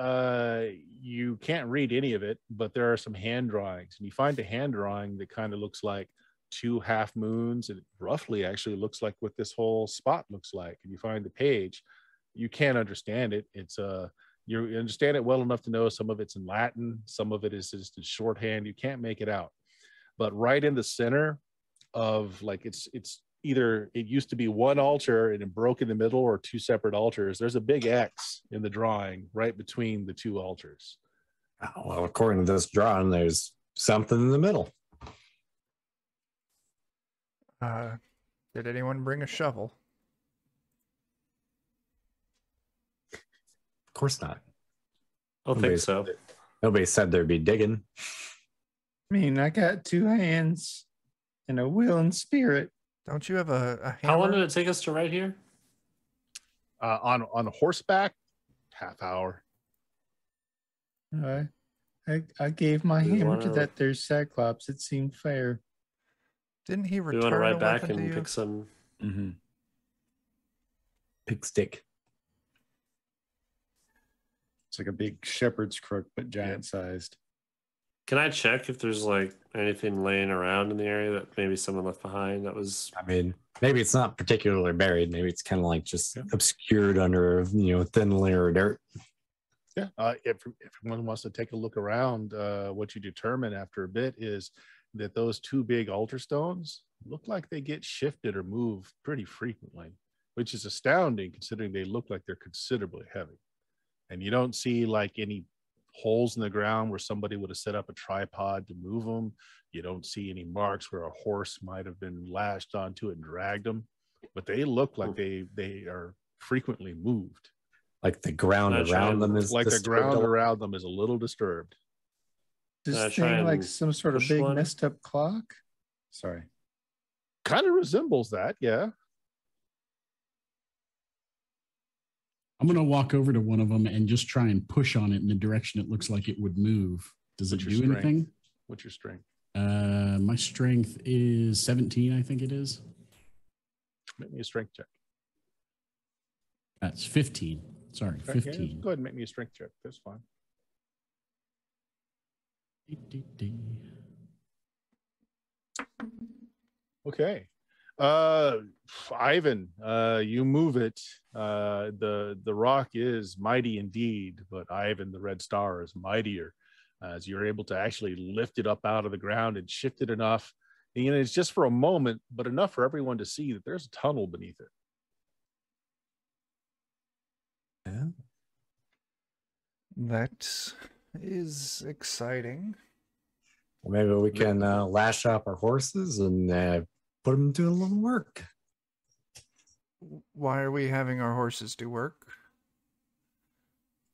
you can't read any of it, but there are some hand drawings, and you find a hand drawing that kind of looks like 2 half moons. It roughly actually looks like what this whole spot looks like. And you find the page, you can't understand it. It's you understand it well enough to know some of it's in Latin, some of it is just in shorthand. You can't make it out. But right in the center of, like, it's either it used to be one altar and it broke in the middle, or 2 separate altars. There's a big X in the drawing right between the 2 altars. Oh, well, according to this drawing, there's something in the middle. Did anyone bring a shovel? Of course not. I don't think so. Nobody said there'd be digging. I mean, I got 2 hands and a will and spirit. Don't you have a How long hammer? did it take us to write here? On horseback, half hour. I gave my Do you hammer to wanna- that there Cyclops. It seemed fair. Didn't he Do you return want to a write back weapon to and you? pick some? Mm-hmm. Pig stick. It's like a big shepherd's crook, but giant sized. Can I check if there's like anything laying around in the area that maybe someone left behind that was? I mean, maybe it's not particularly buried. Maybe it's kind of like just Yeah. obscured under a thin layer of dirt. Yeah. If everyone wants to take a look around, what you determine after a bit is that those 2 big altar stones look like they get shifted or moved pretty frequently, which is astounding considering they look like they're considerably heavy. And you don't see like any holes in the ground where somebody would have set up a tripod to move them. You don't see any marks where a horse might have been lashed onto it and dragged them, but they look like they are frequently moved. Like the ground Can I try around and- them is Like the disturbed ground a lot. around them is a little disturbed. This I try thing like and some sort of push big one? messed up clock? Sorry. Kind of resembles that, yeah. I'm going to walk over to one of them and just try and push on it in the direction it looks like it would move. Does it What's your do strength? anything? What's your strength? My strength is 17, I think it is. Make me a strength check. That's 15. Sorry, Okay, yeah, 15. go ahead and make me a strength check. That's fine. Okay. Ivan, you move it. The rock is mighty indeed, but Ivan the Red Star is mightier, as you're able to actually lift it up out of the ground and shift it enough. And, it's just for a moment, but enough for everyone to see that there's a tunnel beneath it. Yeah. That is exciting. Well, maybe we can lash up our horses and put them to a little work. Why are we having our horses do work?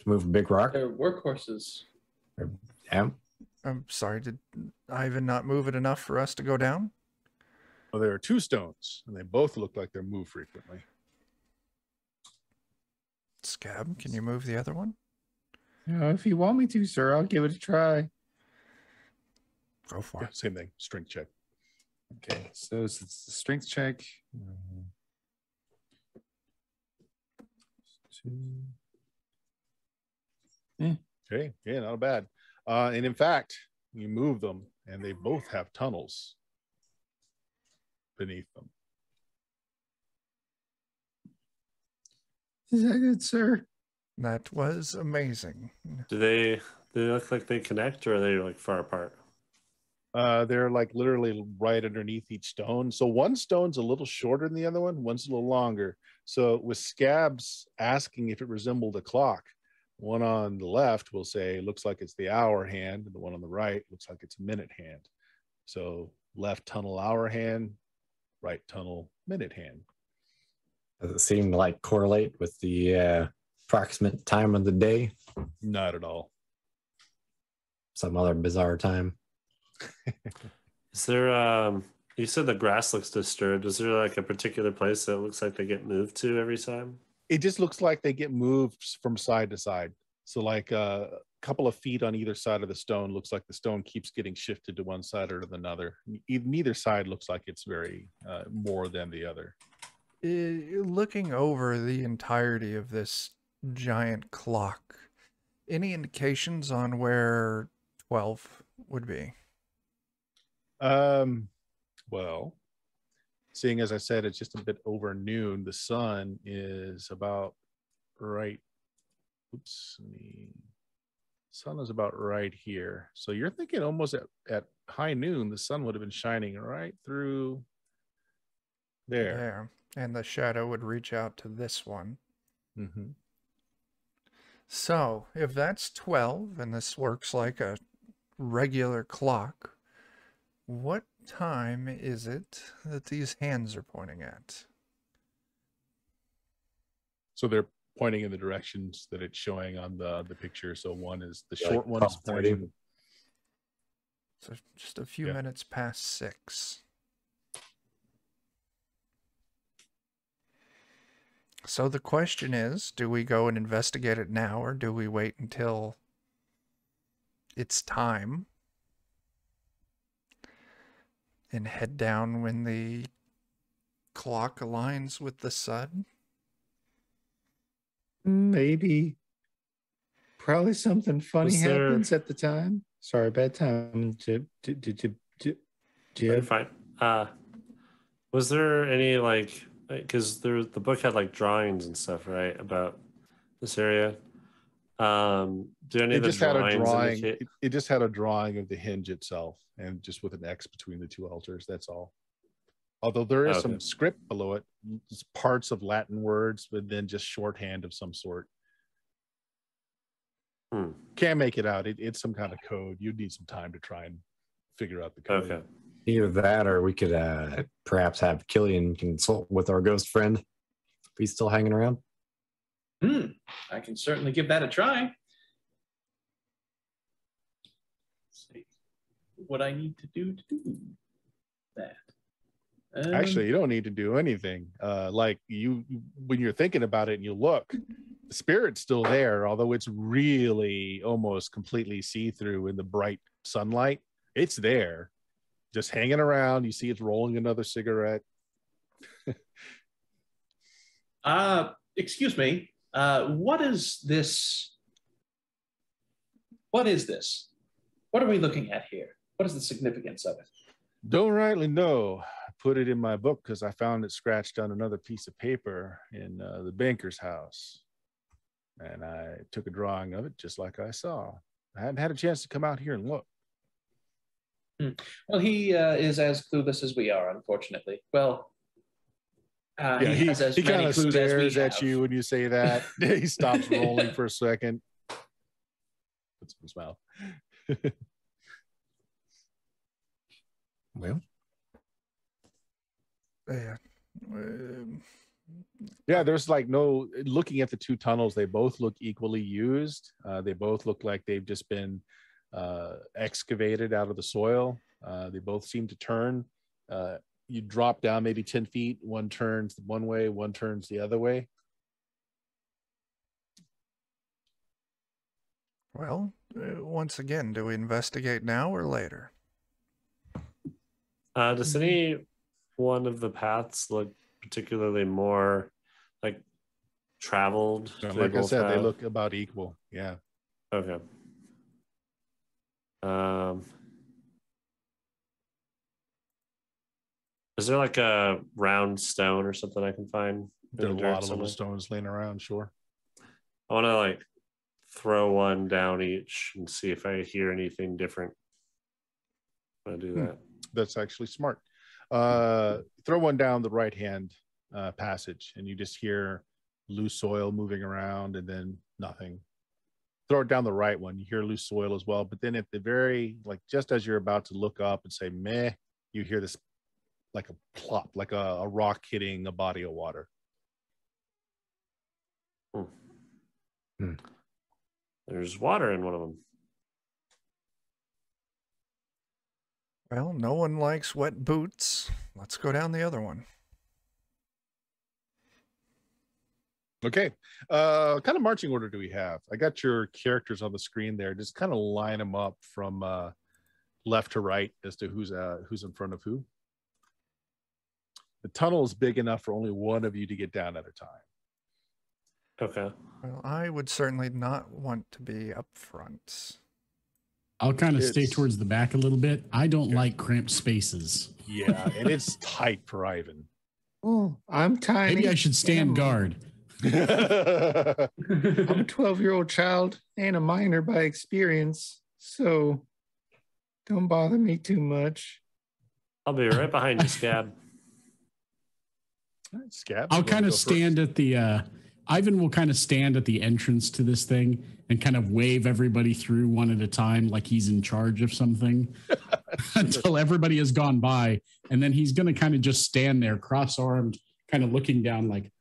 To move a big rock. They're workhorses. Yeah. I'm sorry, did Ivan not move it enough for us to go down? Well, there are 2 stones, and they both look like they're moved frequently. Scab, can you move the other one? If you want me to, sir, I'll give it a try. Go for Yeah, it. same thing. Strength check. Okay, so it's a strength check. Okay, yeah, not bad. And in fact, you move them, and they both have tunnels beneath them. Is that good, sir? That was amazing. Do they look like they connect, or are they like far apart? They're like literally right underneath each stone. So one stone's a little shorter than the other one, one's a little longer. So with Scabs asking if it resembled a clock, one on the left will say looks like it's the hour hand, and the one on the right looks like it's a minute hand. So left tunnel hour hand, right tunnel minute hand. Does it seem to like correlate with the approximate time of the day? Not at all. Some other bizarre time? Is there you said the grass looks disturbed. Is there like a particular place that looks like they get moved to every time? It just looks like they get moved from side to side. So like a couple of feet on either side of the stone looks like the stone keeps getting shifted to one side or to another. Neither side looks like it's very more than the other. Looking over the entirety of this giant clock, any indications on where 12 would be? Well, seeing as I said, it's just a bit over noon. The sun is about right. Sun is about right here. So you're thinking almost at high noon, the sun would have been shining right through there. And the shadow would reach out to this one. Mm-hmm. So if that's 12 and this works like a regular clock, what time is it that these hands are pointing at? So they're pointing in the directions that it's showing on the picture. So one is the Yeah, short like one is 12:30. pointing. So just a few Yeah. minutes past 6. So the question is, do we go and investigate it now, or do we wait until it's time and head down when the clock aligns with the sun? Maybe. Probably something funny Was there- happens at the time. Sorry, bad time. You're fine. Was there any because the book had like drawings and stuff, right, about this area? Do any It of the just had a drawings drawing. indicate? It just had a drawing of the hinge itself, and just with an X between the two altars. That's all. Although there is Okay. some script below it, it's parts of Latin words, but then just shorthand of some sort. Can't make it out. It's some kind of code. You'd need some time to try and figure out the code. Okay. Either that, or we could perhaps have Killian consult with our ghost friend if he's still hanging around. I can certainly give that a try. Let's see what I need to do that. Actually, you don't need to do anything. Like when you're thinking about it and you look, the spirit's still there, although it's really almost completely see-through in the bright sunlight. It's there, just hanging around. You see it's rolling another cigarette. Excuse me. What is this? What is this? What are we looking at here? What is the significance of it? Don't rightly know. I put it in my book because I found it scratched on another piece of paper in the banker's house. And I took a drawing of it just like I saw. I hadn't had a chance to come out here and look. Well, he is as clueless as we are, unfortunately. Well, he has as he many kind of clues as we stares at have. you when you say that. He stops rolling for a second. Puts up his mouth. Well, Yeah. Yeah, there's like no looking at the two tunnels. They both look equally used. They both look like they've just been excavated out of the soil. They both seem to turn. You drop down maybe 10 feet. One turns one way, one turns the other way. Well, once again, do we investigate now or later? Does any one of the paths look particularly more like traveled? Do Like I both said, they have- look about equal. Yeah. Okay. Is there like a round stone or something I can find? There are a in the dirt lot of little somewhere? stones laying around, sure. I want to like throw one down each and see if I hear anything different. I do that. That's actually smart. Throw one down the right hand passage, and you just hear loose soil moving around, and then nothing. Throw it down the right one. You hear loose soil as well, but then at the very just as you're about to look up and say meh, you hear this like a plop, like a rock hitting a body of water. There's water in one of them. Well, no one likes wet boots. Let's go down the other one. Okay. Kind of marching order do we have? I got your characters on the screen there. Just kind of line them up from left to right as to who's in front of who. The tunnel is big enough for only one of you to get down at a time. Okay. Well, I would certainly not want to be up front. I'll kind of stay It's- towards the back a little bit. I don't like cramped spaces. Yeah, and it's tight for Ivan. Oh, I'm tiny. Maybe I should stand guard. I'm a 12-year-old child and a minor by experience, so don't bother me too much. I'll be right behind you, Scab. Scab. I'll you wanna kind of go stand at the Ivan will kind of stand at the entrance to this thing and kind of wave everybody through one at a time like he's in charge of something until everybody has gone by. And then he's going to kind of just stand there cross-armed, kind of looking down like,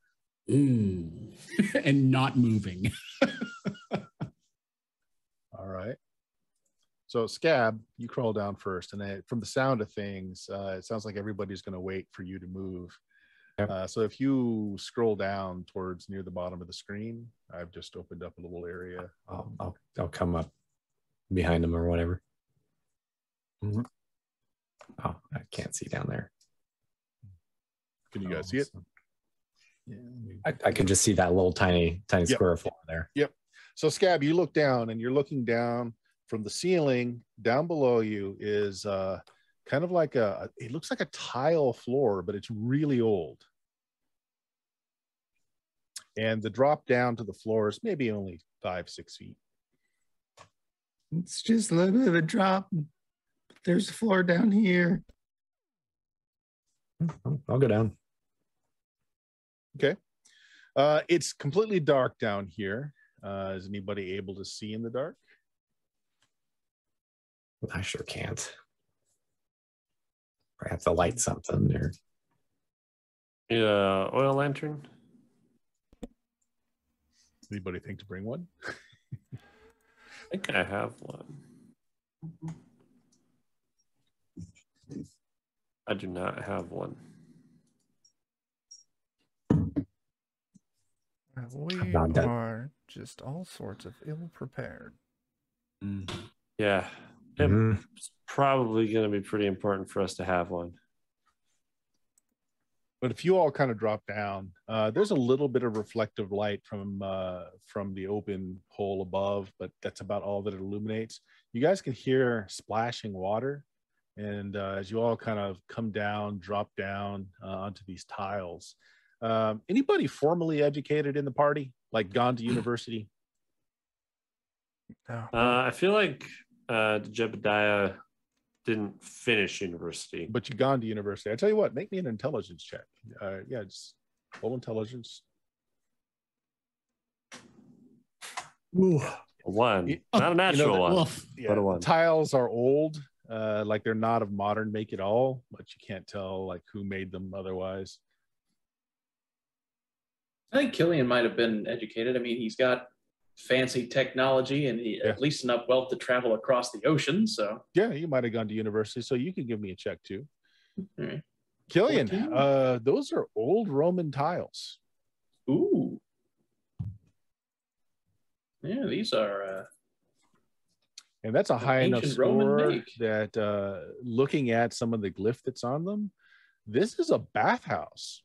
and not moving. All right. So Scab, you crawl down first, and then from the sound of things, it sounds like everybody's going to wait for you to move. Yep. So if you scroll down towards near the bottom of the screen, I've just opened up a little area. I'll come up behind him or whatever. Oh, I can't see down there. Can you guys see it? Yeah, I can just see that little tiny square floor there. Yep. So Scab, you look down, and you're looking down from the ceiling. Down below you is kind of like it looks like a tile floor, but it's really old. And the drop down to the floor is maybe only 5-6 feet. It's just a little bit of a drop. There's a floor down here. I'll go down. Okay. It's completely dark down here. Is anybody able to see in the dark? I sure can't. I have to light something there. Yeah, oil lantern. Anybody think to bring one? I think I have one. I do not have one. We not done. are just all sorts of ill prepared. Yeah, it's probably going to be pretty important for us to have one. But if you all kind of drop down, there's a little bit of reflective light from the open hole above, but that's about all that it illuminates. You guys can hear splashing water, and as you all kind of come down, drop down onto these tiles. Anybody formally educated in the party, like gone to university? No. I feel like Jebediah didn't finish university. But you've gone to university. I tell you what, make me an intelligence check. Yeah, just roll intelligence. Ooh. One, not a natural one, Yeah, but a one. tiles are old, like they're not of modern make at all, but you can't tell like who made them otherwise. I think Killian might have been educated. I mean, he's got fancy technology and at least enough wealth to travel across the ocean. So Yeah, you might have gone to university, so you can give me a check too. all right. Killian, 14? those are old Roman tiles. Ooh. Yeah, these are And that's a high enough ancient Roman score make. that looking at some of the glyph that's on them, this is a bathhouse.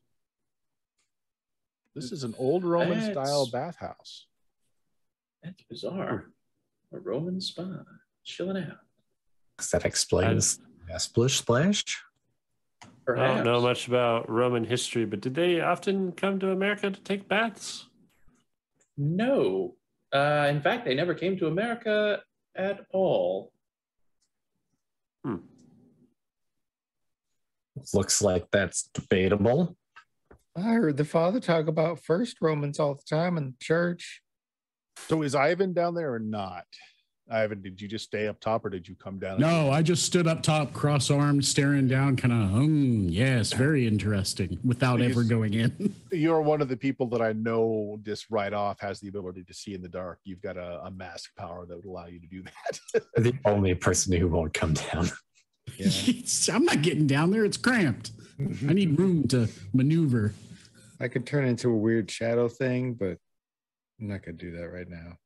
This is an old Roman style bathhouse. That's bizarre. A Roman spa chilling out. That explains Splish Splash. Perhaps. I don't know much about Roman history, but did they often come to America to take baths? No. In fact, they never came to America at all. Looks like that's debatable. I heard the father talk about first Romans all the time in the church. So is Ivan down there or not? Ivan, did you just stay up top or did you come down? No, I just stood up top, cross-armed, staring down, kind of, yes, very interesting, without ever going in. You're one of the people that I know just right off has the ability to see in the dark. You've got a mask power that would allow you to do that. The only person who won't come down. Yeah. I'm not getting down there. It's cramped. I need room to maneuver. I could turn into a weird shadow thing, but I'm not going to do that right now.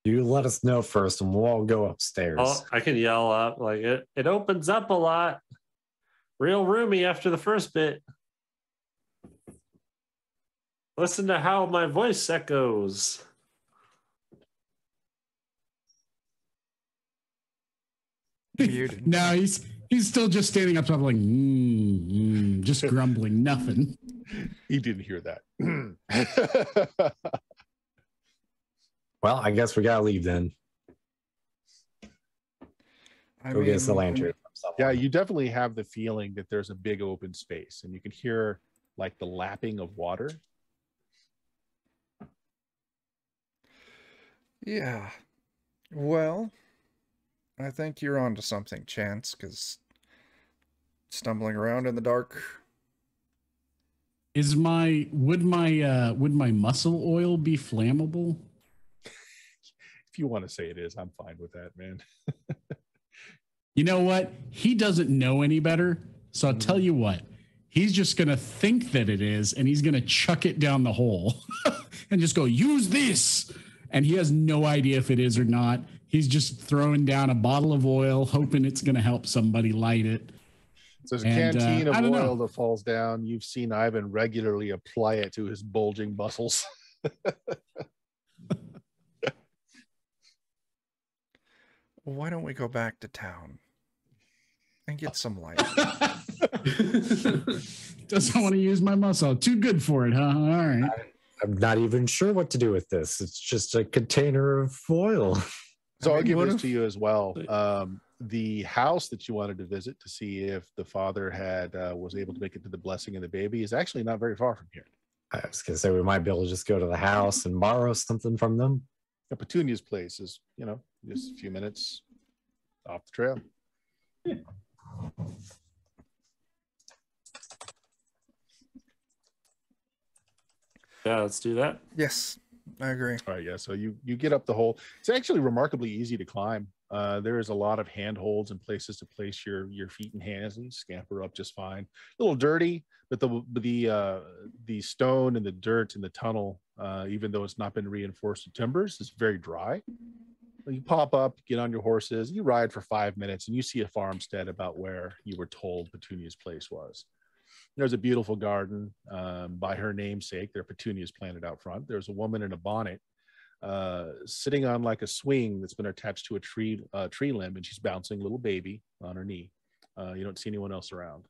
You let us know first and we'll all go upstairs. Oh, I can yell up like it opens up a lot. Real roomy after the first bit. Listen to how my voice echoes. Muted. No, he's still just standing up top like, just grumbling, nothing. He didn't hear that. Well, I guess we gotta leave then. Go get us the lantern. Yeah, you definitely have the feeling that there's a big open space and you can hear like the lapping of water. Yeah. Well, I think you're onto something, Chance, because stumbling around in the dark would my muscle oil be flammable? If you want to say it is, I'm fine with that, man. You know what? He doesn't know any better. So I'll tell you what, he's just going to think that it is, and he's going to chuck it down the hole and just go, use this. And he has no idea if it is or not. He's just throwing down a bottle of oil, hoping it's going to help somebody light it. So there's a canteen of I don't oil know. that falls down. You've seen Ivan regularly apply it to his bulging muscles. Why don't we go back to town and get some light? Doesn't want to use my muscle. Too good for it, huh? All right. I'm not even sure what to do with this. It's just a container of oil. So I'll give what this if- to you as well. The house that you wanted to visit to see if the father was able to make it to the blessing of the baby is actually not very far from here. I was going to say we might be able to just go to the house and borrow something from them. Petunia's place is, just a few minutes off the trail. Yeah, let's do that. Yes, I agree. All right, yeah. So you get up the hole. It's actually remarkably easy to climb. There is a lot of handholds and places to place your feet and hands, and you scamper up just fine. A little dirty, but the stone and the dirt in the tunnel, even though it's not been reinforced with timbers, is very dry. You pop up, get on your horses, you ride for 5 minutes, and you see a farmstead about where you were told Petunia's place was. There's a beautiful garden by her namesake. There are petunias planted out front. There's a woman in a bonnet sitting on like a swing that's been attached to a tree limb, and she's bouncing a little baby on her knee. You don't see anyone else around.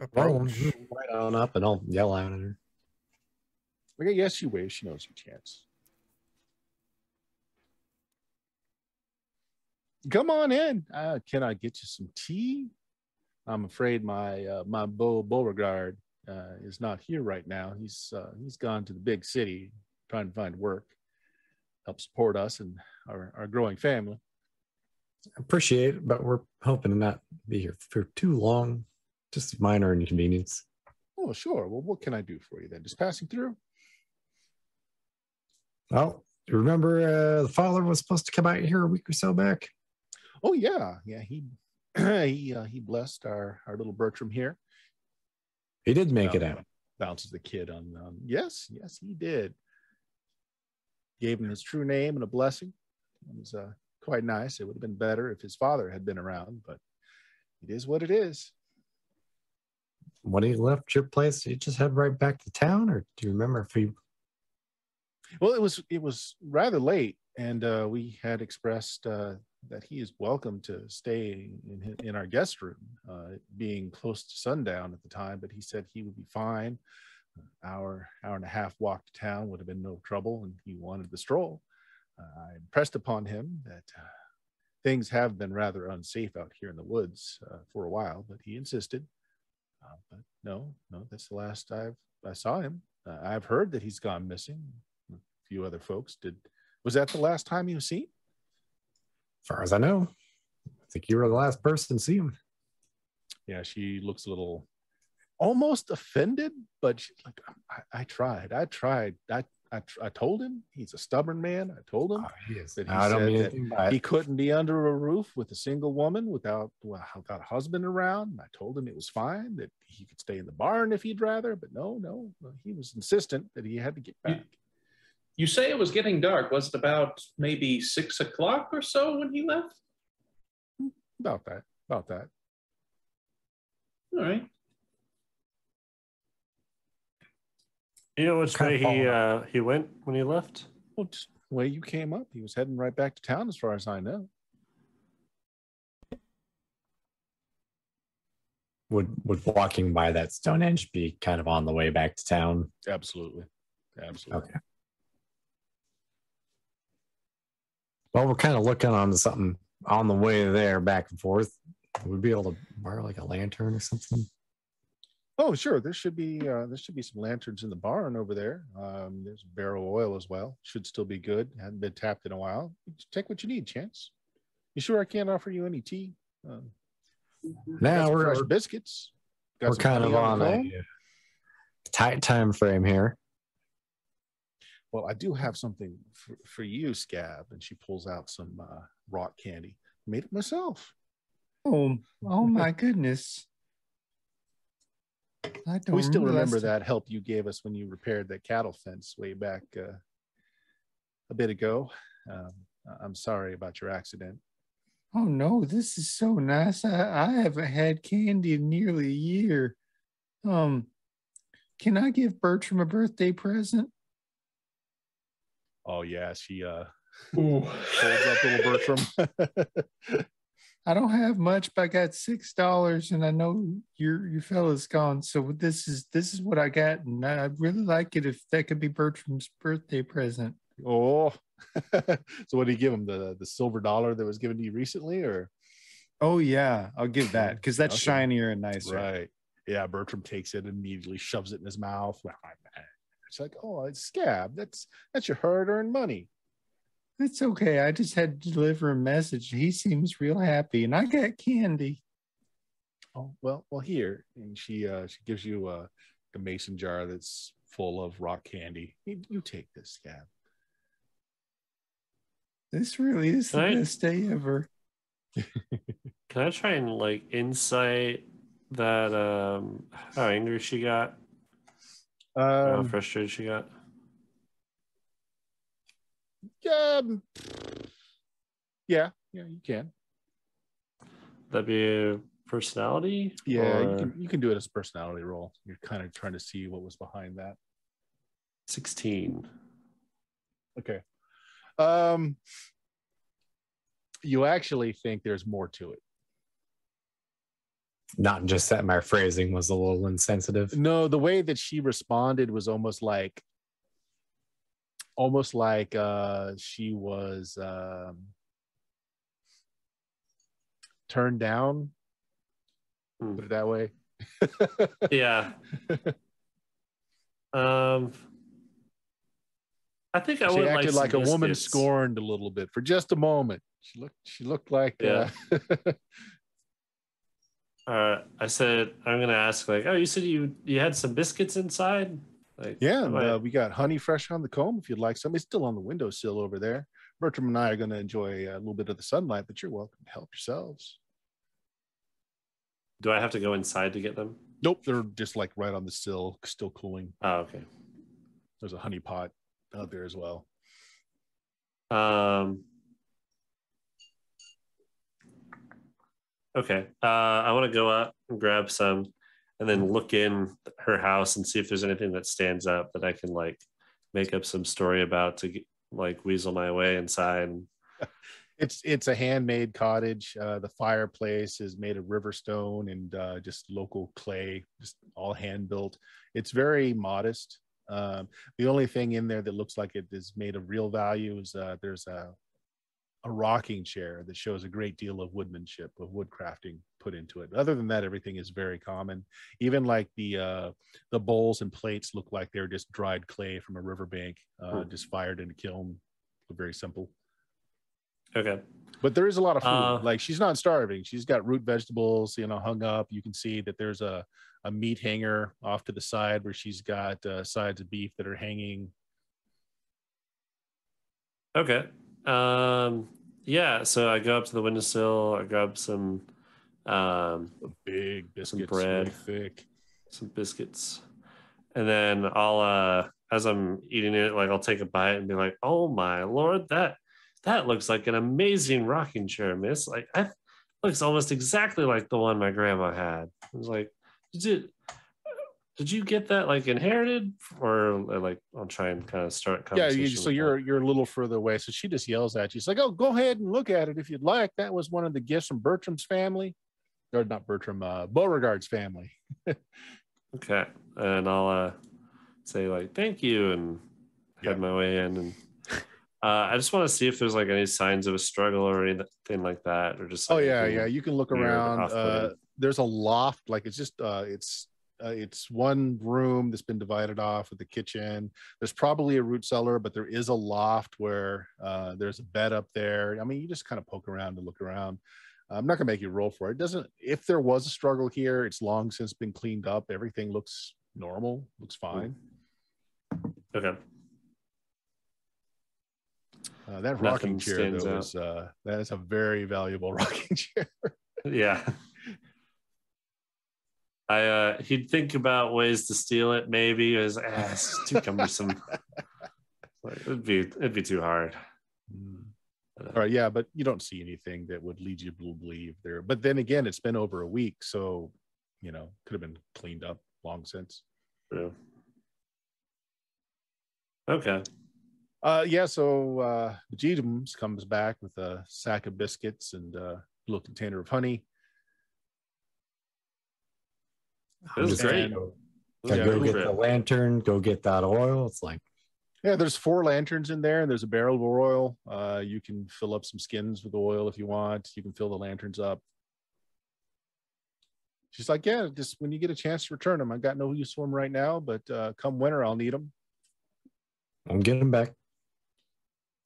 Approach. Right on up, and I'll yell out at her. Okay, yes, she waves. She knows your chance. Come on in. Can I get you some tea? I'm afraid my Beauregard is not here right now. He's gone to the big city trying to find work, help support us and our growing family. Appreciate it, but we're hoping to not be here for too long. Just a minor inconvenience. Oh, sure. Well, what can I do for you then? Just passing through? Well, you remember the father was supposed to come out here a week or so back? Oh, yeah. Yeah, he blessed our little Bertram here. He did make it out. Bounces the kid on yes, he did. Gave him his true name and a blessing. It was quite nice. It would have been better if his father had been around, but it is what it is. When he left your place, he just head right back to town, or do you remember if he? Well, it was rather late, and we had expressed that he is welcome to stay in our guest room, being close to sundown at the time. But he said he would be fine. Hour and a half walk to town would have been no trouble, and he wanted the stroll. I impressed upon him that things have been rather unsafe out here in the woods for a while, but he insisted. But no, that's the last I saw him. I've heard that he's gone missing. A few other folks did. Was that the last time he was seen? As far as I know, I think you were the last person to see him. Yeah, she looks a little almost offended, but she's like, I tried. I told him he's a stubborn man. I told him that he couldn't be under a roof with a single woman without a husband around. And I told him it was fine, that he could stay in the barn if he'd rather, but no, he was insistent that he had to get back. You say it was getting dark. Was it about maybe 6 o'clock or so when he left? About that. All right. You know which way he went when he left? Well, just the way you came up, he was heading right back to town, as far as I know. Would walking by that Stonehenge be kind of on the way back to town? Absolutely. Okay. Well, we're kind of looking on to something on the way there, back and forth. Would we be able to borrow like a lantern or something? Oh, sure. There should be some lanterns in the barn over there. There's a barrel of oil as well. Should still be good. Hadn't been tapped in a while. Just take what you need, Chance. You sure I can't offer you any tea? Now fresh we're biscuits. Got we're some kind honey of on the a comb. tight time frame here. Well, I do have something for you, Scab. And she pulls out some rock candy. Made it myself. Oh my goodness. I don't We still remember last- that help you gave us when you repaired that cattle fence way back a bit ago. I'm sorry about your accident. Oh no, this is so nice. I haven't had candy in nearly a year. Can I give Bertram a birthday present? Oh yeah, she Ooh. holds up little Bertram. I don't have much, but I got $6, and I know your fella's gone. So this is what I got, and I'd really like it if that could be Bertram's birthday present. Oh, so what do you give him? The silver dollar that was given to you recently, or? Oh yeah, I'll give that because that's Okay. shinier and nicer. Right. Yeah, Bertram takes it and immediately shoves it in his mouth. It's like, oh, it's Scab. That's your hard-earned money. It's okay. I just had to deliver a message. He seems real happy, and I got candy. Oh, well, here. And she gives you a mason jar that's full of rock candy. You take this, Scab. This really is the best day ever. Can I try and like insight that how angry she got? How frustrated she got? Yeah, you can. That'd be a personality? Yeah, or... you can do it as a personality roll. You're kind of trying to see what was behind that. 16. Okay. You actually think there's more to it. Not just that my phrasing was a little insensitive. No, the way that she responded was almost like she was turned down. Put it that way. Yeah. I think I she would acted like a biscuits. woman scorned a little bit for just a moment. She looked like I said I'm gonna ask, like, oh, you said you had some biscuits inside? Like, we got honey fresh on the comb if you'd like some. It's still on the windowsill over there. Bertram and I are going to enjoy a little bit of the sunlight, but you're welcome to help yourselves. Do I have to go inside to get them? Nope, they're just like right on the sill, still cooling. Oh, okay. There's a honey pot out there as well. Okay. I want to go up and grab some and then look in her house and see if there's anything that stands out that I can like make up some story about to like weasel my way inside. It's a handmade cottage. The fireplace is made of river stone and just local clay, just all hand built. It's very modest. The only thing in there that looks like it is made of real value is there's a rocking chair that shows a great deal of woodmanship, of woodcrafting put into it. Other than that, everything is very common. Even like the bowls and plates look like they're just dried clay from a riverbank, just fired in a kiln. Very simple. Okay. But there is a lot of food. Like she's not starving. She's got root vegetables, hung up. You can see that there's a meat hanger off to the side where she's got sides of beef that are hanging. Okay. Yeah, so I go up to the windowsill, I grab some a big biscuits, some bread, really thick, some biscuits. And then I'll as I'm eating it, like I'll take a bite and be like, "Oh my lord, that looks like an amazing rocking chair, miss. Like looks almost exactly like the one my grandma had." I was like, Did you get that like inherited, or like I'll try and kind of start conversation? Yeah, so you're a little further away. So she just yells at you. She's like, "Oh, go ahead and look at it if you'd like. That was one of the gifts from Bertram's family, or not Bertram, Beauregard's family." Okay, and I'll say like thank you and head my way in, and I just want to see if there's like any signs of a struggle or anything like that, or just like, you can look around. There's a loft, like it's just it's one room that's been divided off with the kitchen. There's probably a root cellar, but there is a loft where there's a bed up there. I mean, you just kind of poke around and look around. I'm not gonna make you roll for it. It doesn't. If there was a struggle here, it's long since been cleaned up. Everything looks normal. Looks fine. Okay. That Nothing rocking chair stands though out. is that is a very valuable rocking chair. Yeah. He'd think about ways to steal it. Maybe it's too cumbersome. Like, it'd be too hard. All right, yeah, but you don't see anything that would lead you to believe there. But then again, it's been over a week, so could have been cleaned up long since. True. Okay. Yeah, so Jeetums comes back with a sack of biscuits and a little container of honey. This is great. Gotta go get the lantern, go get that oil. It's like, yeah, there's 4 lanterns in there, and there's a barrel of oil. You can fill up some skins with oil if you want. You can fill the lanterns up. She's like, yeah, just when you get a chance to return them. I got no use for them right now, but come winter, I'll need them. I'm getting them back.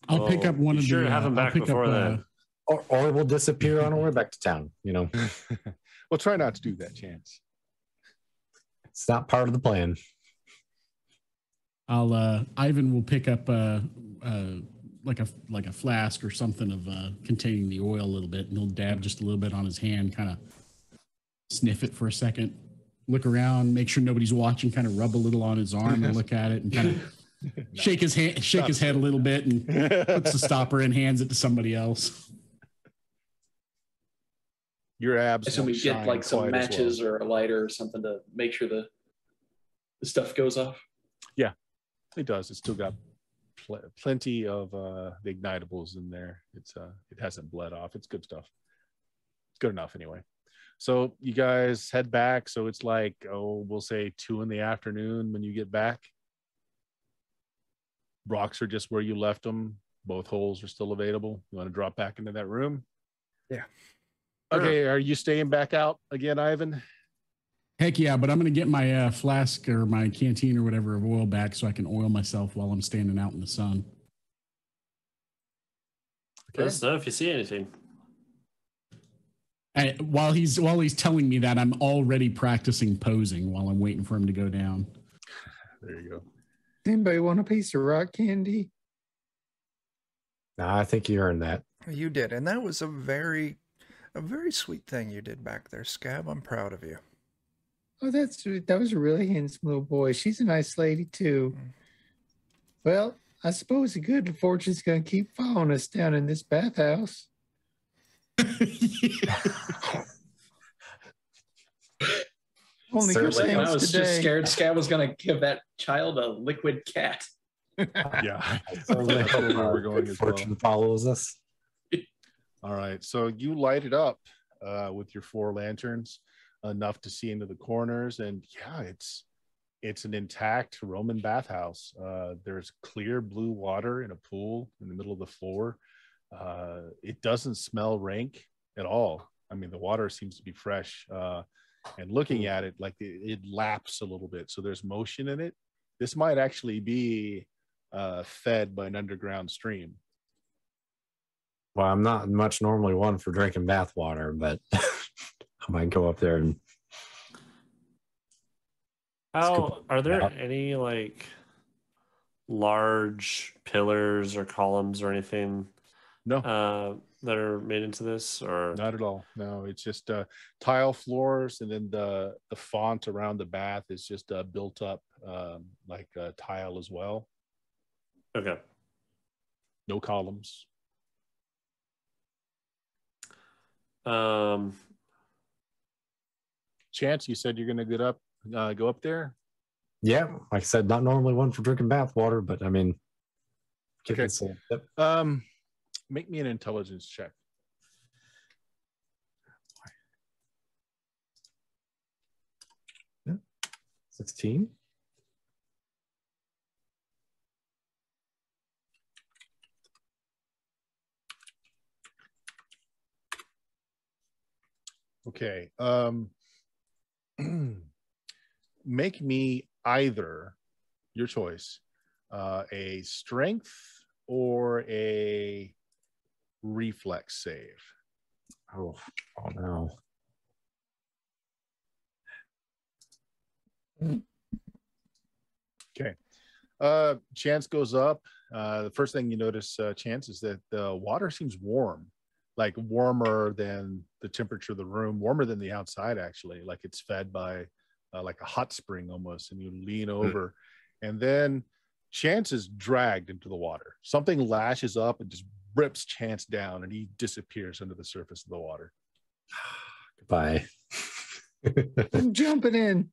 I'll pick up one of sure the. have them back before then. Or we'll disappear on our way back to town. We'll try not to do that, Chance. It's not part of the plan. Ivan will pick up like a flask or something of containing the oil a little bit, and he'll dab just a little bit on his hand, kind of sniff it for a second, look around, make sure nobody's watching, kind of rub a little on his arm and look at it, and kind of shake his head a little bit, and puts the stopper and hands it to somebody else. Your abs. So we get like some matches or a lighter or something to make sure the stuff goes off. Yeah, it does. It's still got plenty of the ignitables in there. It hasn't bled off. It's good stuff. It's good enough anyway. So you guys head back. So it's like, we'll say 2 PM when you get back. Rocks are just where you left them. Both holes are still available. You want to drop back into that room? Yeah. Okay, are you staying back out again, Ivan? Heck yeah, but I'm going to get my flask or my canteen or whatever of oil back so I can oil myself while I'm standing out in the sun. Let us know if you see anything. While he's telling me that, I'm already practicing posing while I'm waiting for him to go down. There you go. Anybody want a piece of rock candy? No, I think you earned that. You did, and that was a very sweet thing you did back there, Scab. I'm proud of you. Oh, that's sweet. That was a really handsome little boy. She's a nice lady too. Well, I suppose the good fortune's going to keep following us down in this bathhouse. Only good I things was today. just scared Scab was going to give that child a liquid cat. Yeah, that's where we were going as well. Fortune follows us. All right, so you light it up with your 4 lanterns, enough to see into the corners, and yeah, it's an intact Roman bathhouse. There's clear blue water in a pool in the middle of the floor. It doesn't smell rank at all. I mean, the water seems to be fresh, and looking at it, like it laps a little bit, so there's motion in it. This might actually be fed by an underground stream. Well, I'm not much normally one for drinking bath water, but I might go up there and. Are there any like large pillars or columns or anything? No, that are made into this, or not at all. No, it's just tile floors, and then the font around the bath is just built up like tile as well. Okay. No columns. Chance, you said you're going to go up there. Yeah, like I said, not normally one for drinking bath water, but I mean, okay. Yep. Make me an intelligence check. Yeah. 16. Okay. Make me either, your choice, a strength or a reflex save. Oh no. Okay. Chance goes up. The first thing you notice, Chance, is that the water seems warm, like warmer than the temperature of the room, warmer than the outside, actually. Like it's fed by like a hot spring almost. And you lean over, and then Chance is dragged into the water. Something lashes up and just rips Chance down, and he disappears under the surface of the water. Goodbye. I'm jumping in.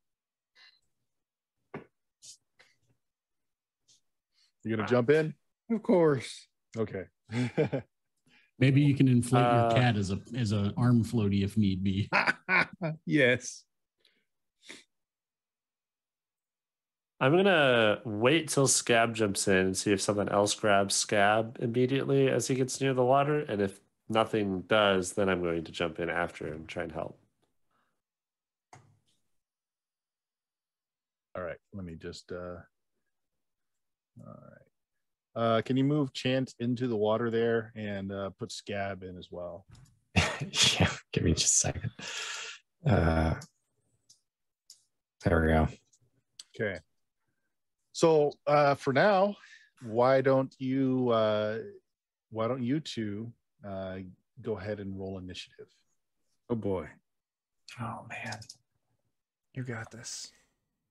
You gonna jump in? Of course. Okay. Maybe you can inflate your cat as an arm floaty if need be. Yes. I'm gonna wait till Scab jumps in and see if something else grabs Scab immediately as he gets near the water, and if nothing does, then I'm going to jump in after and try and help. All right. Let me just. All right. Can you move Chance into the water there and put Scab in as well? Yeah, give me just a second. There we go. Okay. So for now, why don't you two go ahead and roll initiative? Oh boy. Oh man. You got this.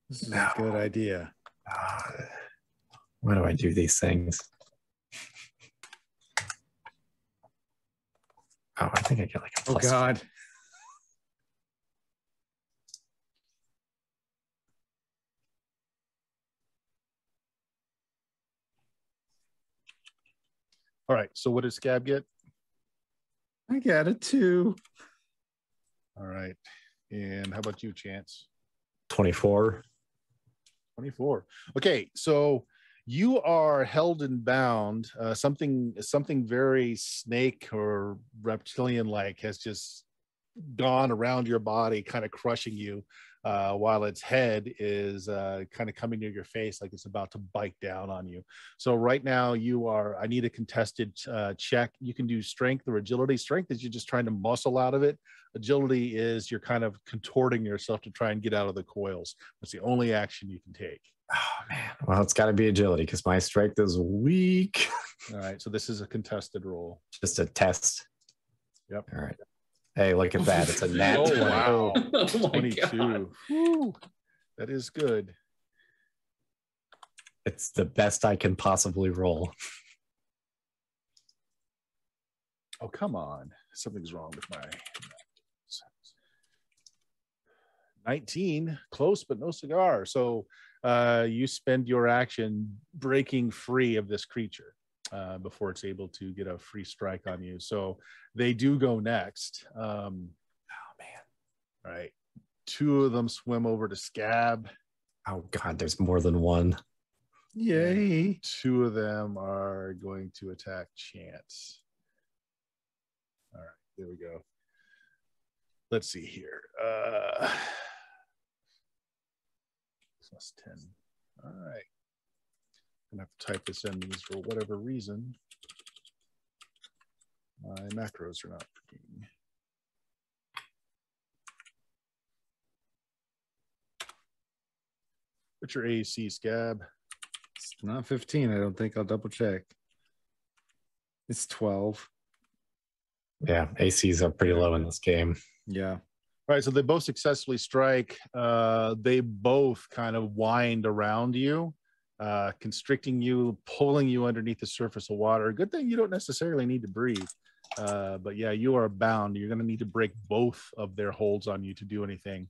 This is a good idea. Why do I do these things? Oh, I think I get like a plus. Oh God. All right. So what did Scab get? I got a 2. All right. And how about you, Chance? 24. 24. Okay. So you are held and bound. Something very snake or reptilian like has just gone around your body, kind of crushing you, while its head is kind of coming near your face like it's about to bite down on you. So right now I need a contested check. You can do strength or agility. Strength is you're just trying to muscle out of it. Agility is you're kind of contorting yourself to try and get out of the coils. That's the only action you can take. Oh man. Well, it's got to be agility because my strength is weak. All right. So this is a contested roll. Just a test. Yep. All right. Hey, look at that. It's a nat. Oh, 20. wow. Oh my 22. God. Whew. That is good. It's the best I can possibly roll. Oh, come on. Something's wrong with my 19. Close, but no cigar. So you spend your action breaking free of this creature before it's able to get a free strike on you. So they do go next. Oh, man. All right. 2 of them swim over to Scab. Oh, God, there's more than one. Yay. 2 of them are going to attack Chance. All right, there we go. Let's see here. Plus 10. All right. I'm going to have to type this in because for whatever reason, my macros are not working. What's your AC, Scab? It's not 15. I don't think. I'll double check. It's 12. Yeah, ACs are pretty low in this game. Yeah. All right, so they both successfully strike. They both kind of wind around you, constricting you, pulling you underneath the surface of water. Good thing you don't necessarily need to breathe. But yeah, you are bound. You're going to need to break both of their holds on you to do anything.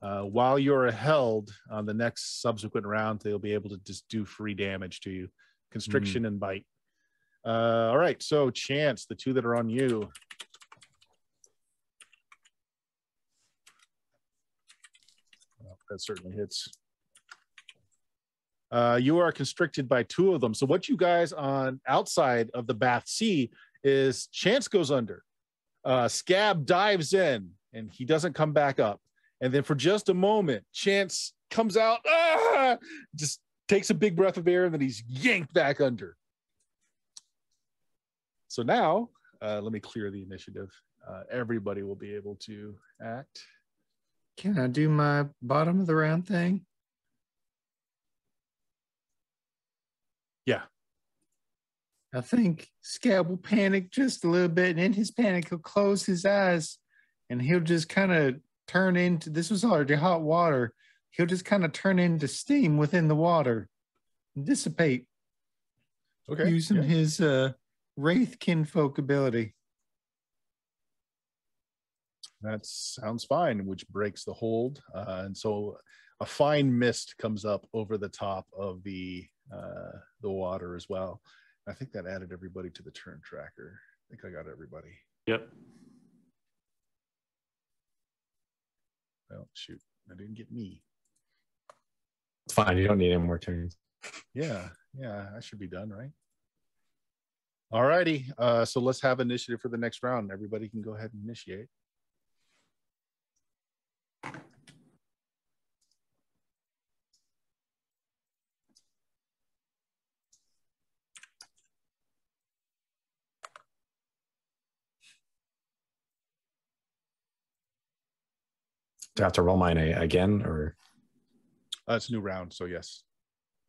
While you're held on the next subsequent round, they'll be able to just do free damage to you. Constriction and bite. All right, so Chance, the 2 that are on you. Well, that certainly hits. You are constricted by 2 of them. So what you guys on outside of the bath see is Chance goes under. Scab dives in, and he doesn't come back up. And then for just a moment, Chance comes out, just takes a big breath of air, and then he's yanked back under. So now, let me clear the initiative. everybody will be able to act. Can I do my bottom of the round thing? Yeah. I think Scab will panic just a little bit, and in his panic, he'll close his eyes, and he'll just kind of turn into, this was already hot water, he'll just kind of turn into steam within the water and dissipate. Okay. Using his Wraith Kinfolk ability. That sounds fine, which breaks the hold. And so a fine mist comes up over the top of the water as well. I think that added everybody to the turn tracker. I think I got everybody. Yep. Well, shoot, I didn't get me. It's fine. You don't need any more turns. Yeah, I should be done, right? All righty. So let's have initiative for the next round. Everybody can go ahead and initiate. Do I have to roll mine again, or? It's a new round, so yes.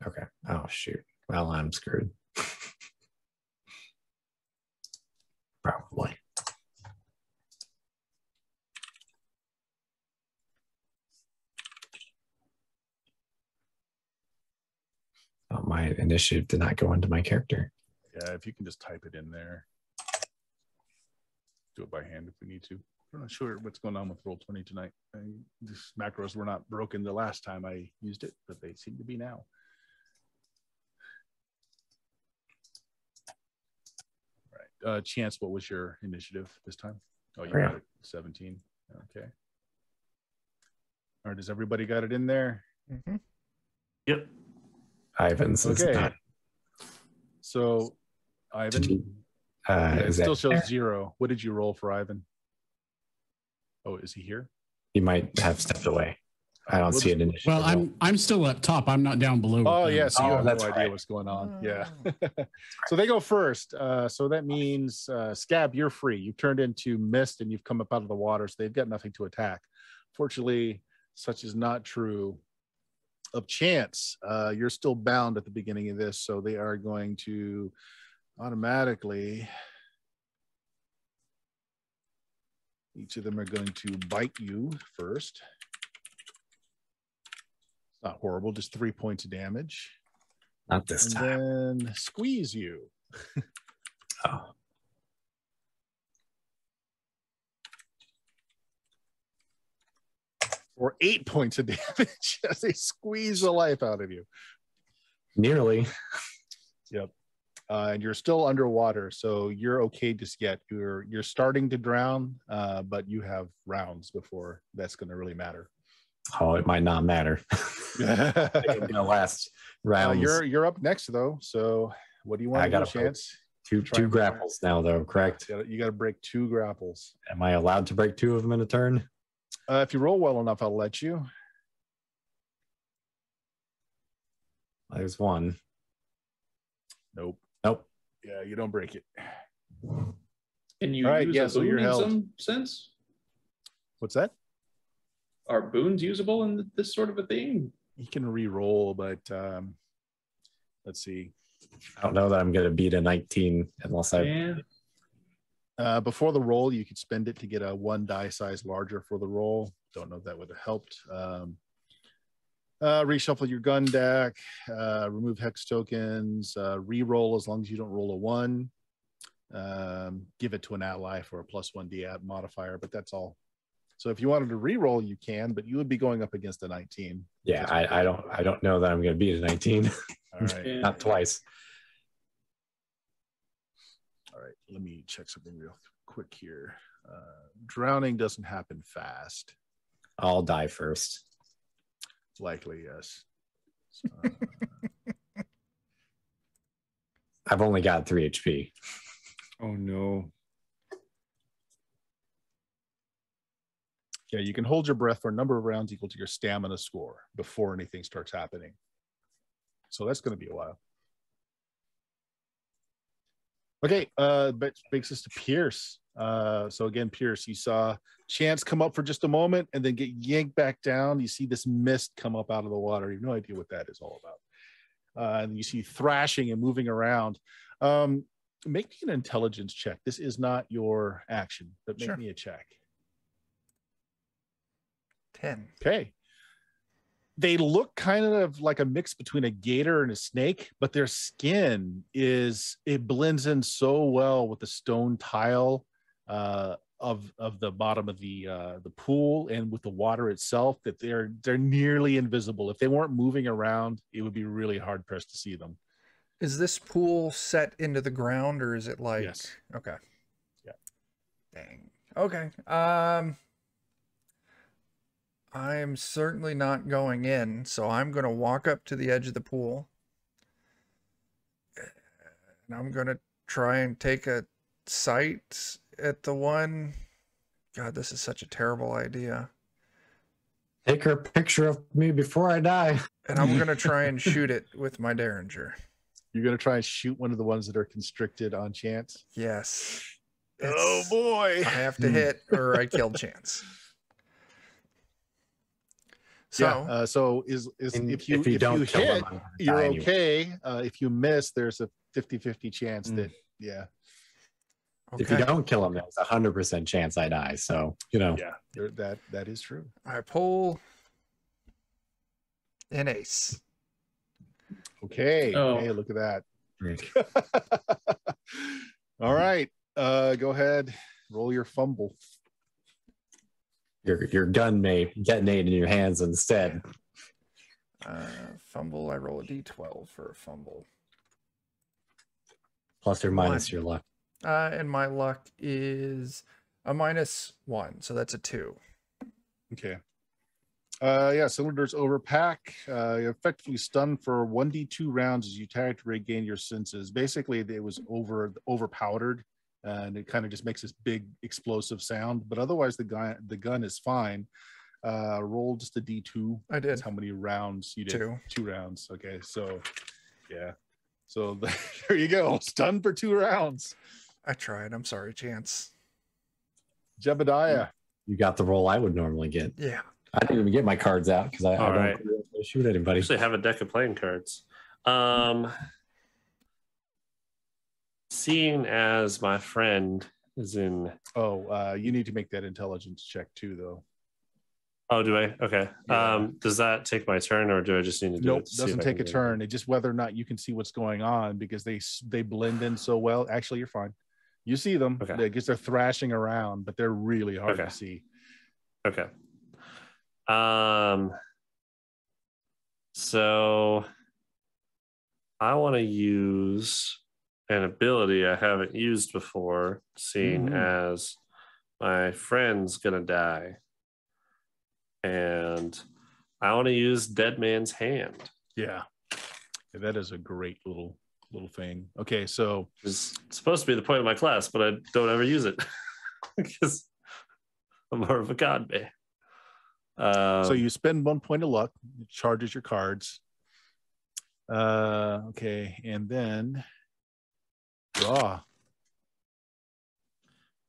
Okay. Oh, shoot. Well, I'm screwed. Probably. Oh, my initiative did not go into my character. Yeah, if you can just type it in there. Do it by hand if we need to. I'm not sure what's going on with Roll20 tonight. These macros were not broken the last time I used it, but they seem to be now. All right. Chance, what was your initiative this time? Oh, you got it. 17. Okay. All right. Does everybody got it in there? Mm-hmm. Yep. Ivan's is Okay. not. So, Ivan, it is still that shows 0. What did you roll for Ivan? Oh, is he here? He might have stepped away. I don't see an initiative. Well, I'm still up top. I'm not down below. Oh, with them. yeah. So you have that's no idea right. what's going on. Yeah. So they go first. So that means, Scab, you're free. You've turned into mist and you've come up out of the water. So they've got nothing to attack. Fortunately, such is not true of Chance. You're still bound at the beginning of this. So they are going to automatically, each of them are going to bite you first. It's not horrible, just 3 points of damage. Not this time. And then squeeze you. Oh. For 8 points of damage as they squeeze the life out of you. Nearly. Yep. And you're still underwater, so you're okay just yet. You're starting to drown, but you have rounds before that's going to really matter. Oh, it might not matter. It's gonna last rounds. You're up next though. So what do you want to do, Chance? Two grapples now, though. Correct. You got to break 2 grapples. Am I allowed to break 2 of them in a turn? If you roll well enough, I'll let you. There's 1. Nope. Yeah, you don't break it. Can you All right, use yeah, a so boon you're in held. some sense? What's that? Are boons usable in this sort of a thing? You can re-roll, but let's see. I don't know that I'm going to beat a 19 unless I. Yeah. Before the roll, you could spend it to get a 1 die size larger for the roll. Don't know if that would have helped. Reshuffle your gun deck, remove hex tokens, re-roll as long as you don't roll a 1. Give it to an ally for a +1 D-app modifier, but that's all. So if you wanted to re-roll, you can, but you would be going up against a 19. Yeah, I don't know that I'm going to beat a 19. All right. Yeah. Not twice. All right. Let me check something real quick here. Drowning doesn't happen fast. I'll die first. Likely, yes. I've only got 3 HP. Oh, no. Yeah, you can hold your breath for a number of rounds equal to your stamina score before anything starts happening. So that's going to be a while. Okay, but brings us to Pierce. So again, Pierce, you saw Chance come up for just a moment and then get yanked back down. You see this mist come up out of the water. You have no idea what that is all about. And you see thrashing and moving around. Make me an intelligence check. This is not your action, but make me a check. 10. Okay. They look kind of like a mix between a gator and a snake, but their skin it blends in so well with the stone tile of the bottom of the pool and with the water itself that they're nearly invisible. If they weren't moving around, it would be really hard pressed to see them. Is this pool set into the ground, or is it like? Yes. Okay. Yeah. Dang. Okay. I'm certainly not going in, so I'm going to walk up to the edge of the pool. And I'm going to try and take a sight at the one. God, this is such a terrible idea. Take a picture of me before I die. And I'm going to try and shoot it with my Derringer. You're going to try and shoot one of the ones that are constricted on Chance? Yes. Oh, boy. I have to hit or I killed Chance. So, so if you don't kill hit, him, you're anyway. okay. If you miss, there's a 50-50 chance that, okay. If you don't kill him, there's 100% chance I die. So, that is true. I pull an ace. Okay. Oh. Hey, look at that. All right. Go ahead. Roll your fumble. Your gun may detonate in your hands instead. Fumble. I roll a d12 for a fumble. Plus or minus your luck. And my luck is a -1, so that's a 2. Okay. Cylinders overpack. You're effectively stunned for 1d2 rounds as you try to regain your senses. Basically, it was overpowdered, and it kind of just makes this big explosive sound. But otherwise, the gun is fine. Roll just a d2. I did. That's how many rounds you did? 2. 2 rounds. Okay, so yeah. So there you go. Stunned for 2 rounds. I tried. I'm sorry, Chance. Jebediah. You got the roll I would normally get. Yeah. I didn't even get my cards out because I don't shoot I anybody. actually have a deck of playing cards. Seeing as my friend is in. You need to make that intelligence check too, though. Oh, do I? Okay. Yeah. Does that take my turn, or do I just need to do Nope, it? to see doesn't if I take a can do it? turn. It's just whether or not you can see what's going on because they blend in so well. Actually, you're fine. You see them. Okay. Because they're thrashing around, but they're really hard Okay. to see. Okay. So I want to use an ability I haven't used before, seeing as my friend's gonna die. And I want to use Dead Man's Hand. Yeah, that is a great little thing. Okay, so It's supposed to be the point of my class, but I don't ever use it because I'm more of a god man. so you spend 1 point of luck, it charges your cards. Okay, and then draw.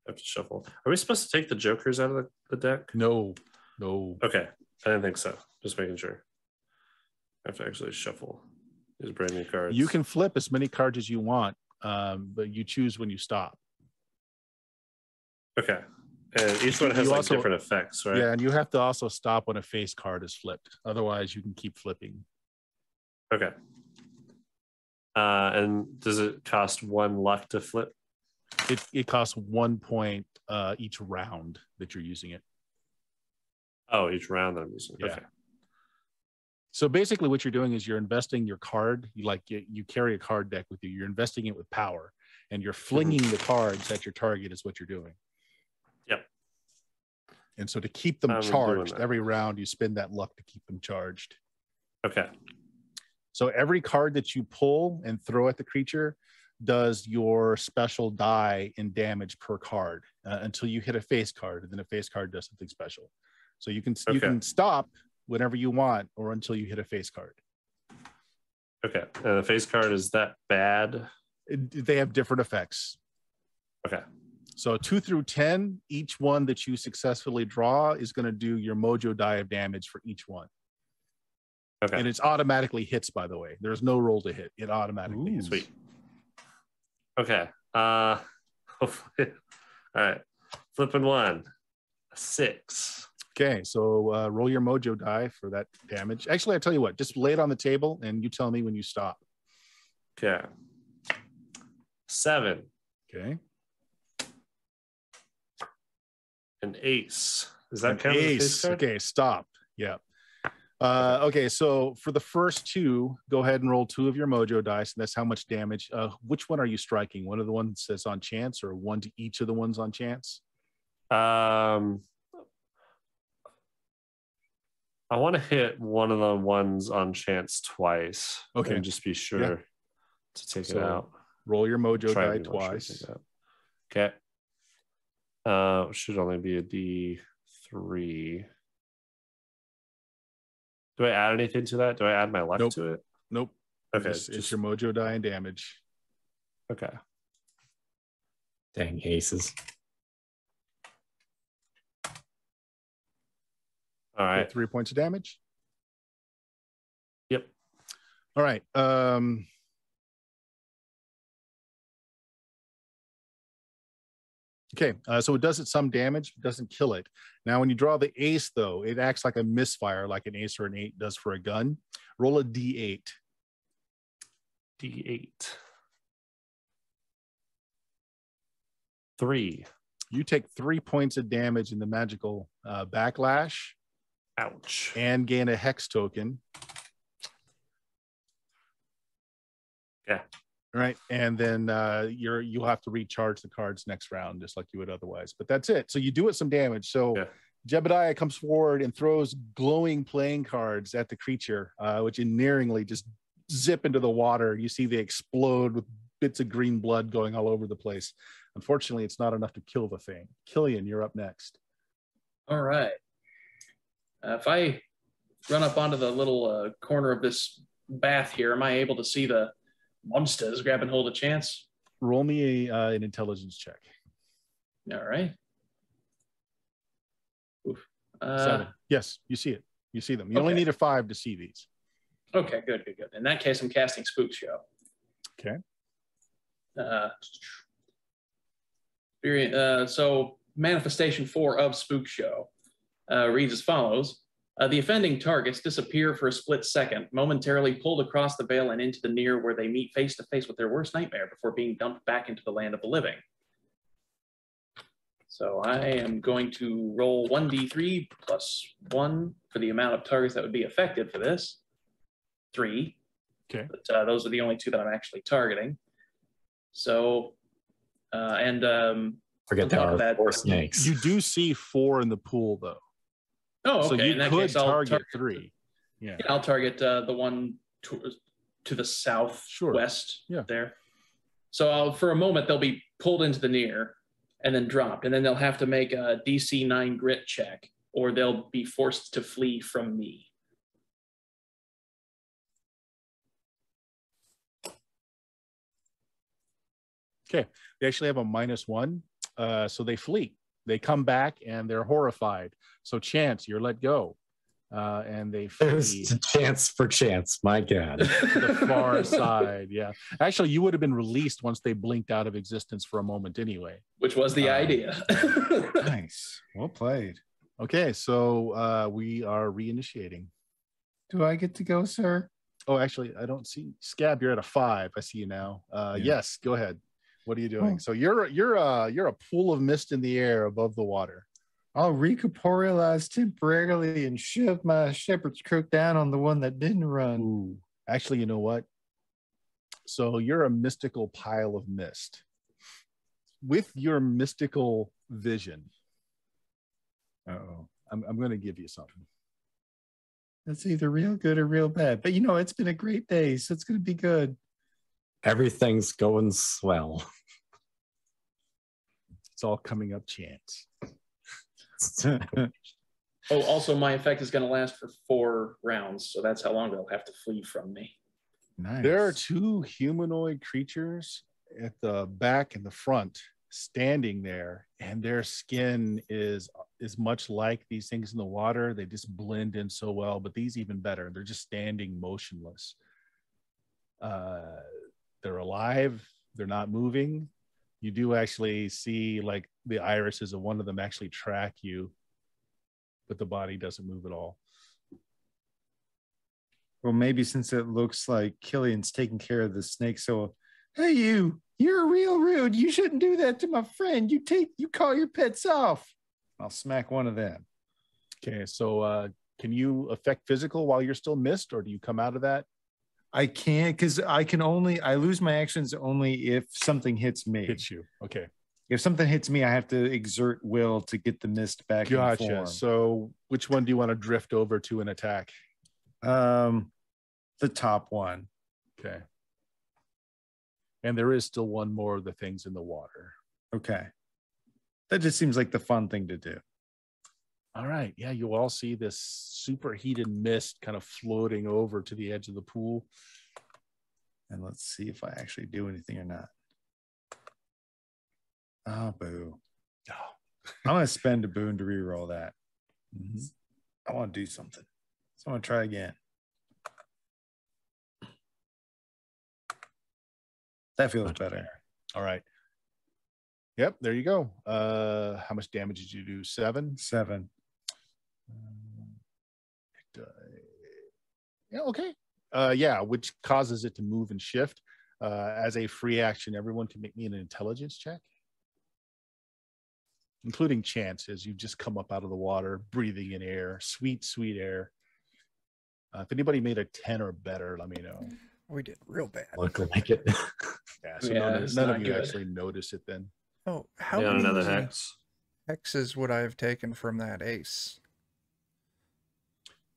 I have to shuffle. Are we supposed to take the jokers out of the deck? No. Okay, I didn't think so. Just making sure. I have to actually shuffle these brand new cards. You can flip as many cards as you want, but you choose when you stop. Okay, and each one has You like also- different effects, right? Yeah, and you have to also stop when a face card is flipped. Otherwise, you can keep flipping. Okay. And does it cost 1 luck to flip? It costs 1 point each round that you're using it. Oh, each round that I'm using. Yeah. Okay. So basically what you're doing is you're investing your card. You carry a card deck with you. You're investing it with power, and you're flinging the cards at your target is what you're doing. Yep. And so to keep them I'm doing charged, that. every round you spend that luck to keep them charged. Okay. So every card that you pull and throw at the creature does your special die in damage per card until you hit a face card, and then a face card does something special. So you can stop whenever you want or until you hit a face card. Okay. And the face card is that bad? They have different effects. Okay. So 2 through 10, each one that you successfully draw is going to do your mojo die of damage for each one. Okay. And it's automatically hits, by the way. There's no roll to hit. It automatically hits. Sweet. Okay. Hopefully. All right. Flipping 1. 6. Okay, so roll your mojo die for that damage. Actually, I tell you what, just lay it on the table and you tell me when you stop. Okay. 7. Okay. An ace. Does that An count as a face ace. card? Okay, stop. Yeah. Okay, so for the first 2, go ahead and roll 2 of your mojo dice, and that's how much damage. Which one are you striking? One of the ones that's on chance, or one to each of the ones on chance? I want to hit one of the ones on chance twice. Okay. And just be sure to take it out. Roll your mojo Try die to be more sure to twice. take it out. Okay. Should only be a D3. Do I add anything to that? Do I add my luck Nope. to it? Nope. Okay. It's your mojo die and damage. Okay. Dang aces. All right. Okay, 3 points of damage. Yep. All right. Okay, so it does it some damage, doesn't kill it. Now, when you draw the ace, though, it acts like a misfire, like an ace or an 8 does for a gun. Roll a D8. D8. 3. You take 3 points of damage in the magical backlash. Ouch. And gain a hex token. Yeah. All right, and then you'll have to recharge the cards next round, just like you would otherwise. But that's it. So you do it some damage. So Jebediah comes forward and throws glowing playing cards at the creature, which endearingly just zip into the water. You see they explode with bits of green blood going all over the place. Unfortunately, it's not enough to kill the thing. Killian, you're up next. All right. If I run up onto the little corner of this bath here, am I able to see the monsters grabbing hold of chance? Roll me an intelligence check. All right. Oof. 7. Yes, you see it. You see them. You only Okay. need a 5 to see these. Okay, good. In that case, I'm casting Spook Show. Okay. So manifestation 4 of Spook Show reads as follows. The offending targets disappear for a split second, momentarily pulled across the veil and into the near where they meet face to face with their worst nightmare before being dumped back into the land of the living. So I am going to roll 1d3 plus 1 for the amount of targets that would be affected for this. 3. Okay. But those are the only 2 that I'm actually targeting. So, Forget on top there of are that, 4 snakes. You do see 4 in the pool, though. Oh, okay. So you In that could case, I'll target 3. Yeah. I'll target the one to the southwest there. So for a moment, they'll be pulled into the near and then dropped. And then they'll have to make a DC 9 grit check, or they'll be forced to flee from me. Okay. They actually have a -1. So they flee. They come back and they're horrified. So Chance, you're let go. And they flee Chance for chance. My God. to the far side. Yeah. Actually, you would have been released once they blinked out of existence for a moment anyway. Which was the idea. Nice. Well played. Okay. So we are reinitiating. Do I get to go, sir? Oh, actually, I don't see Scab. You're at a 5. I see you now. Yes, go ahead. What are you doing? Oh. So you're a pool of mist in the air above the water. I'll recorporealize temporarily and shove my shepherd's crook down on the one that didn't run. Ooh. Actually, you know what? So you're a mystical pile of mist. With your mystical vision, I'm going to give you something. That's either real good or real bad. But it's been a great day, so it's going to be good. Everything's going swell. It's all coming up chance. Oh, also, my effect is going to last for 4 rounds, so that's how long they'll have to flee from me. Nice. There are 2 humanoid creatures at the back and the front standing there, and their skin is much like these things in the water. They just blend in so well, but these even better. They're just standing motionless. They're alive. They're not moving. You do actually see like the irises of one of them actually track you, but the body doesn't move at all. Well, maybe since it looks like Killian's taking care of the snake, so hey, you're real rude. You shouldn't do that to my friend. You call your pets off. I'll smack one of them. Okay, so can you affect physical while you're still missed, or do you come out of that? I can't, because I lose my actions only if something hits me. Hits you. Okay. If something hits me, I have to exert will to get the mist back in Gotcha. form. So which one do you want to drift over to an attack? The top one. Okay. And there is still one more of the things in the water. Okay. That just seems like the fun thing to do. All right. Yeah, you all see this superheated mist kind of floating over to the edge of the pool. And let's see if I actually do anything or not. Oh, boo. Oh. I'm going to spend a boon to reroll that. Mm-hmm. I want to do something. So I'm going to try again. That feels better. All right. Yep, there you go. How much damage did you do? 7? 7. Yeah, okay. Yeah, which causes it to move and shift. As a free action, everyone can make me an intelligence check, including Chance, as you just come up out of the water, breathing in air, sweet, sweet air. If anybody made a 10 or better, let me know. We did real bad. Look like it. Yeah, so Yeah, none of you good. actually notice it then. Oh, how Yeah, many another hex. hexes would I have taken from that ace?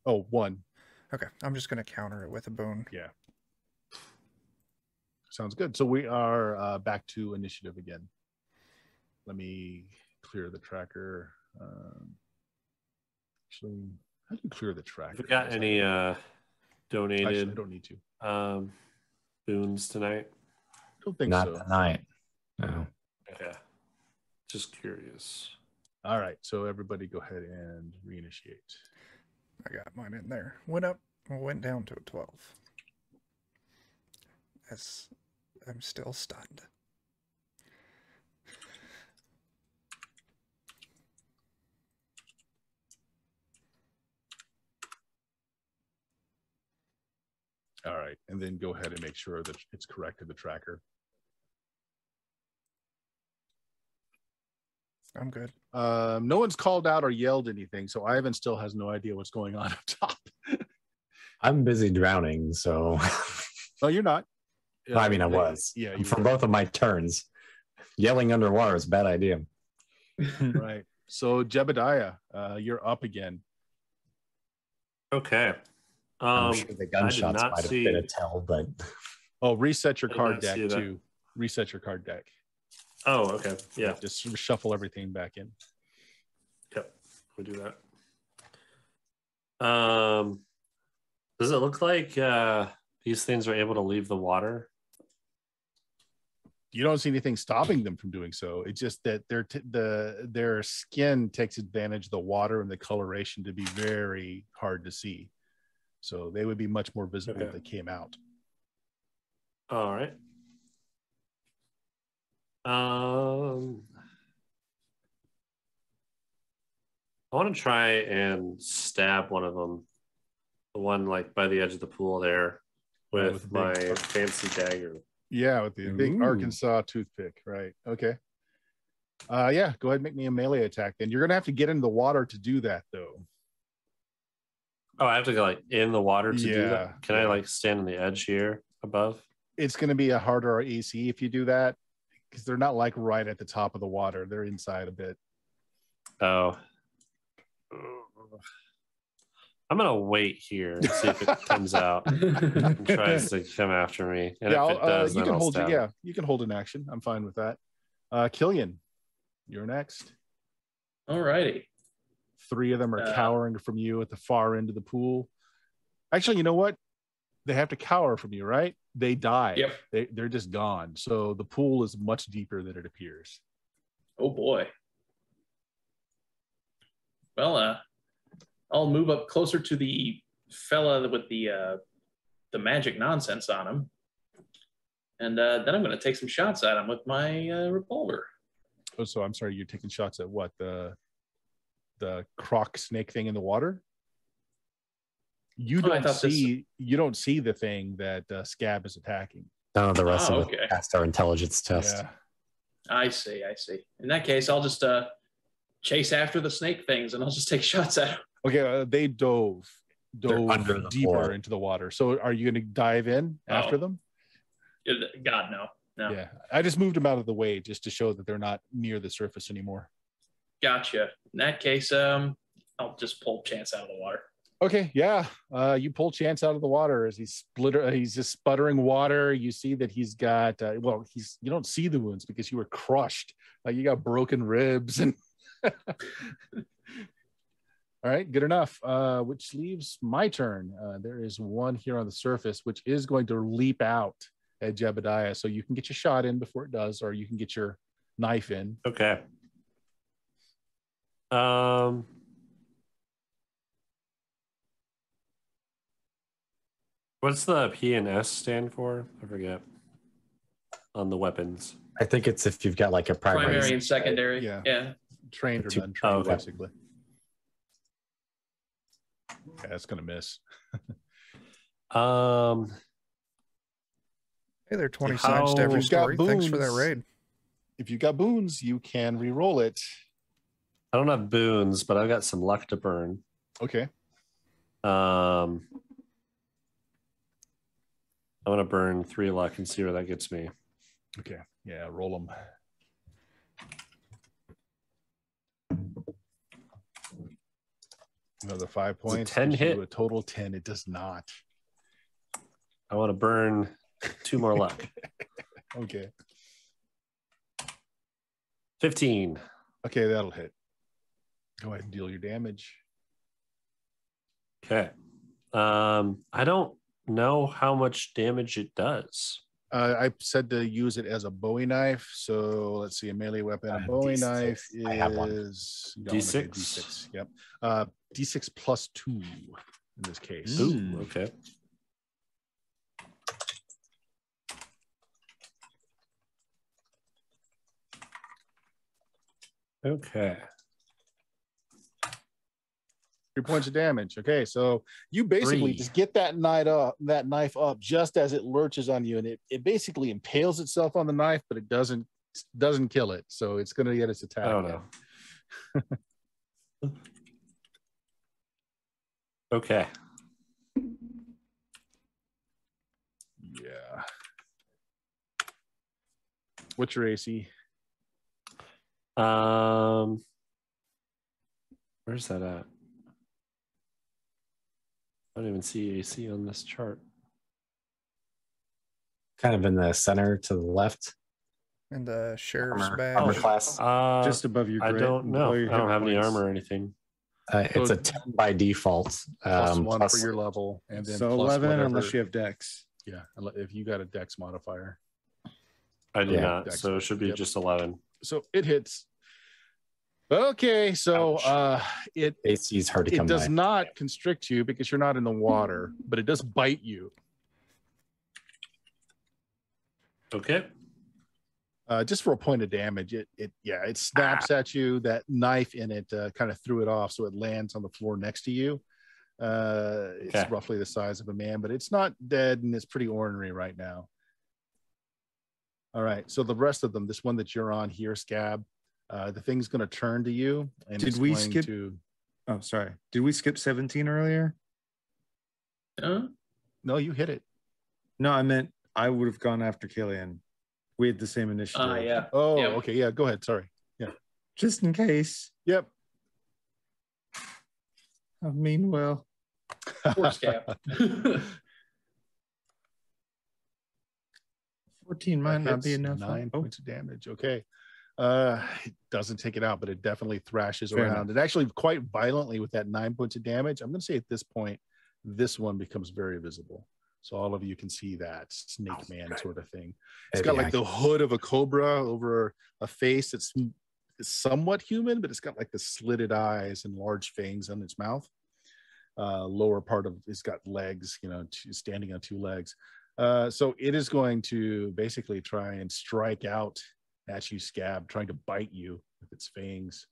Oh, 1. Okay, I'm just going to counter it with a boon. Yeah. Sounds good. So we are back to initiative again. Let me clear the tracker. Actually, how do you clear the tracker? Have we got any donated Actually, I don't need to. boons tonight? I don't think Not so. tonight. No. Okay. Just curious. All right. So everybody go ahead and reinitiate. I got mine in there. Went up, went down to a 12. As I'm still stunned. All right. And then go ahead and make sure that it's correct to the tracker. I'm good. No one's called out or yelled anything, so Ivan still has no idea what's going on up top. I'm busy drowning, so No, you're not. I mean I was. Yeah, For both of my turns. Yelling underwater is a bad idea. Right. So Jebediah, you're up again. Okay. I'm sure the gunshots not might have see- been a tell, but Oh, reset your I did card not deck see that. too. Reset your card deck. Oh, okay. Yeah. Just shuffle everything back in. Yep. We'll do that. Does it look like these things are able to leave the water? You don't see anything stopping them from doing so. It's just that their skin takes advantage of the water and the coloration to be very hard to see. So they would be much more visible if they came out. All right. I want to try and stab one of them. The one like by the edge of the pool there with, with the my big- fancy dagger. Yeah, with the big Ooh. Arkansas toothpick. Right. Okay. Yeah, go ahead and make me a melee attack. Then you're gonna have to get into the water to do that, though. Oh, I have to go like in the water to do Yeah, that. Can I yeah. like stand on the edge here above? It's gonna be a harder AC if you do that, because they're not like right at the top of the water. They're inside a bit. Oh. I'm gonna wait here and see if it comes out and tries to come after me. And Yeah, if it does, you then can I'll hold it. stab Yeah, you can hold an action. I'm fine with that. Killian, you're next. All righty. 3 of them are cowering from you at the far end of the pool. Actually, you know what? They have to cower from you, right? They die. Yep. They're just gone. So the pool is much deeper than it appears. Oh boy. Well, I'll move up closer to the fella with the magic nonsense on him, and then I'm going to take some shots at him with my revolver. Oh, so I'm sorry, you're taking shots at what? The croc snake thing in the water? You don't see the thing that Scab is attacking. None of the rest of us passed our intelligence test. Yeah. I see. In that case, I'll just chase after the snake things, and I'll just take shots at them. Okay, they dove under the deeper floor. into the water. So are you going to dive in after them? God, no. Yeah, I just moved them out of the way just to show that they're not near the surface anymore. Gotcha. In that case, I'll just pull Chance out of the water. Okay, yeah. You pull Chance out of the water as he's just sputtering water. You see that he's got you don't see the wounds because you were crushed. You got broken ribs and all right, good enough. Which leaves my turn. There is one here on the surface which is going to leap out at Jebediah. So you can get your shot in before it does, or you can get your knife in. Okay. What's the P and S stand for? I forget. On the weapons. I think it's if you've got like a primary and secondary. Yeah. Trained or untrained, basically. Yeah, that's gonna miss. Hey, there are 20 sides to every story. Thanks for that raid. If you've got boons, you can re-roll it. I don't have boons, but I've got some luck to burn. Okay. I'm gonna burn 3 luck and see where that gets me. Okay. Yeah, roll them. Another 5 points. 10 hit. A total 10. It does not. I want to burn 2 more luck. Okay. 15. Okay, that'll hit. Go ahead and deal your damage. Okay. I don't know how much damage it does. I said to use it as a Bowie knife. So let's see, a melee weapon. A Bowie D6. knife I have one. is D6? D6. Yep. D6 plus 2 in this case. Ooh, okay. Okay. 3 points of damage. Okay, so you basically 3. just get that knife up just as it lurches on you, and it basically impales itself on the knife, but it doesn't kill it. So it's going to get its attack. Oh no. Okay. Yeah. What's your AC? Where's that at? I don't even see AC on this chart. Kind of in the center to the left. And the sheriff's Armor badge. class. Just above your I grid. don't know. below your I don't hit have any points. armor or anything. It's a 10 by default. Plus 1 plus- for your level, and then So plus 11 whatever. unless you have Dex. Yeah, if you got a Dex modifier. I do Yeah, not, Dex. so it should be Yep. just 11. So it hits. Okay, so it AC is hard to come does by. not constrict you because you're not in the water, but it does bite you. Okay. Just for a point of damage, it snaps at you. That knife in it kind of threw it off, so it lands on the floor next to you. It's Okay. roughly the size of a man, but it's not dead, and it's pretty ornery right now. All right, so the rest of them, this one that you're on here, Scab, the thing's going to turn to you, and Did it's we going skip- to... Oh, sorry. Did we skip 17 earlier? No, you hit it. No, I meant I would have gone after Killian. We had the same initiative. Yeah. Oh, Yep. okay, yeah, go ahead. Sorry. Just in case. Yep. I mean, well. Poor Scab. 14 might not be Hits, enough. 9 Oh, points of damage. Okay. It doesn't take it out, but it definitely thrashes Fair around. enough. And actually quite violently with that 9 points of damage. I'm going to say at this point, this one becomes very visible. So all of you can see that snake man sort of thing. It's got like the hood of a cobra over a face that's somewhat human, but it's got like the slitted eyes and large fangs on its mouth. Lower part of it's got legs, standing on 2 legs. So it is going to basically try and strike out at you, Scab, trying to bite you with its fangs.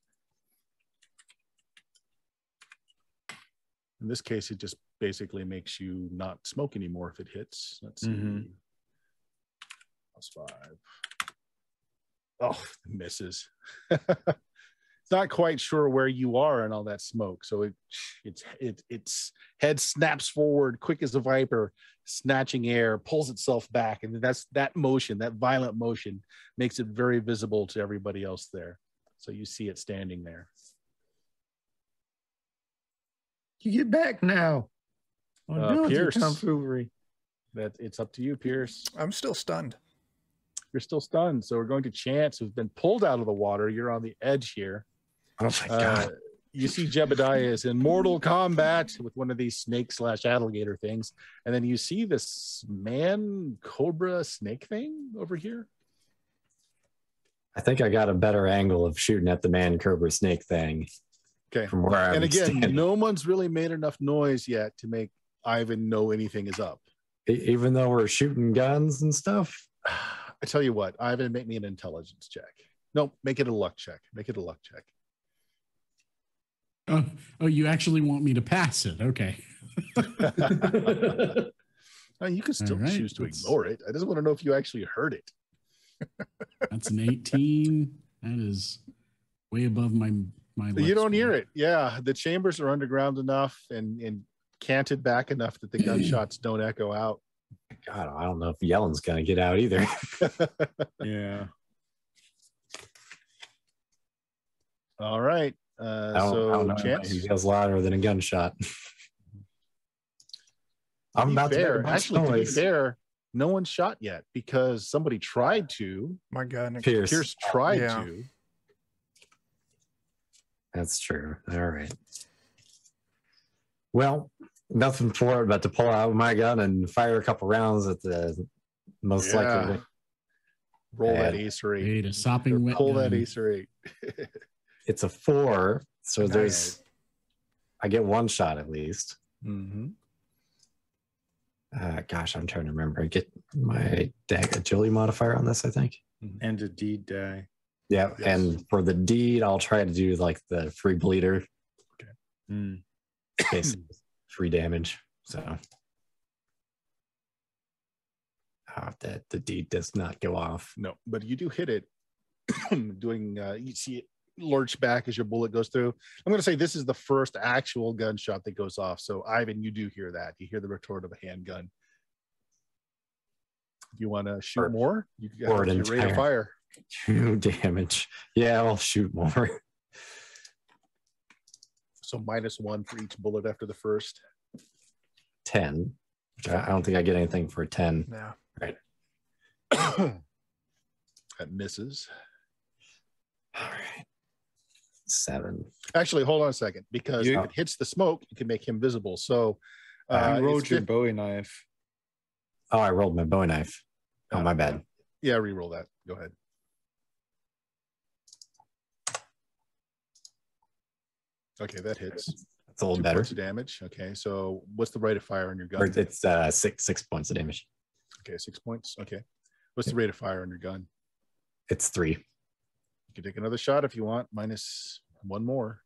In this case, it just basically makes you not smoke anymore if it hits. Let's see. +5. Oh, it misses. It's not quite sure where you are in all that smoke. So its head snaps forward quick as a viper, snatching air, pulls itself back. And that motion, that violent motion, makes it very visible to everybody else there. So you see it standing there. You get back now. Oh, no, Pierce. tomfoolery. It's up to you, Pierce. I'm still stunned. You're still stunned. So we're going to Chance, who's been pulled out of the water. You're on the edge here. Oh my God. You see Jebediah is in mortal combat with one of these snake/alligator things. And then you see this man cobra snake thing over here. I think I got a better angle of shooting at the man cobra snake thing. Okay. From where I'm and again, standing. no one's really made enough noise yet to make Ivan know anything is up. Even though we're shooting guns and stuff. I tell you what, Ivan, make me an intelligence check. No, make it a luck check. Make it a luck check. Oh, you actually want me to pass it? Okay. You can still choose to ignore it. I just want to know if you actually heard it. That's an 18. That is way above my You don't hear it. Yeah, the chambers are underground enough and canted back enough that the gunshots don't echo out. God, I don't know if yelling's gonna get out either. Yeah. All right. I don't know Chance? he yells louder than a gunshot. I'm about to make a bunch of to be noise. fair, no one shot yet because somebody tried to. My God, Pierce tried Yeah. to. That's true. All right. Well, nothing for it but to pull out my gun and fire a couple rounds at the most likely. Roll that ace rate. Wait, a sopping wet Pull gun. that ace rate. It's a 4, so Nice. I get 1 shot at least. Mm-hmm. Gosh, I'm trying to remember. I get my agility modifier on this, I think. And a deed die. Yeah, Yes. and for the deed, I'll try to do like the free bleeder. Mm. Basically, free damage. So the deed does not go off. No, but you do hit it. Doing you see it lurch back as your bullet goes through. I'm going to say this is the first actual gunshot that goes off. So Ivan, you do hear that. You hear the retort of a handgun. Do you want to shoot more? You got your rate of fire. 2 damage. Yeah, I'll shoot more. So -1 for each bullet after the first. 10. I don't think I get anything for a 10. Yeah. Right. That misses. All right. 7. Actually, hold on a second, because You- if it hits the smoke, you can make him visible. So You it's rolled your 50 Bowie knife. Oh, I rolled my Bowie knife. Oh, my bad. Yeah, re-roll that. Go ahead. Okay, that hits. It's a little 2 better. points of damage. Okay, so what's the rate of fire on your gun? Or it's 6 points of damage. Okay, 6 points. Okay. What's the rate of fire on your gun? It's 3. You can take another shot if you want, -1 more.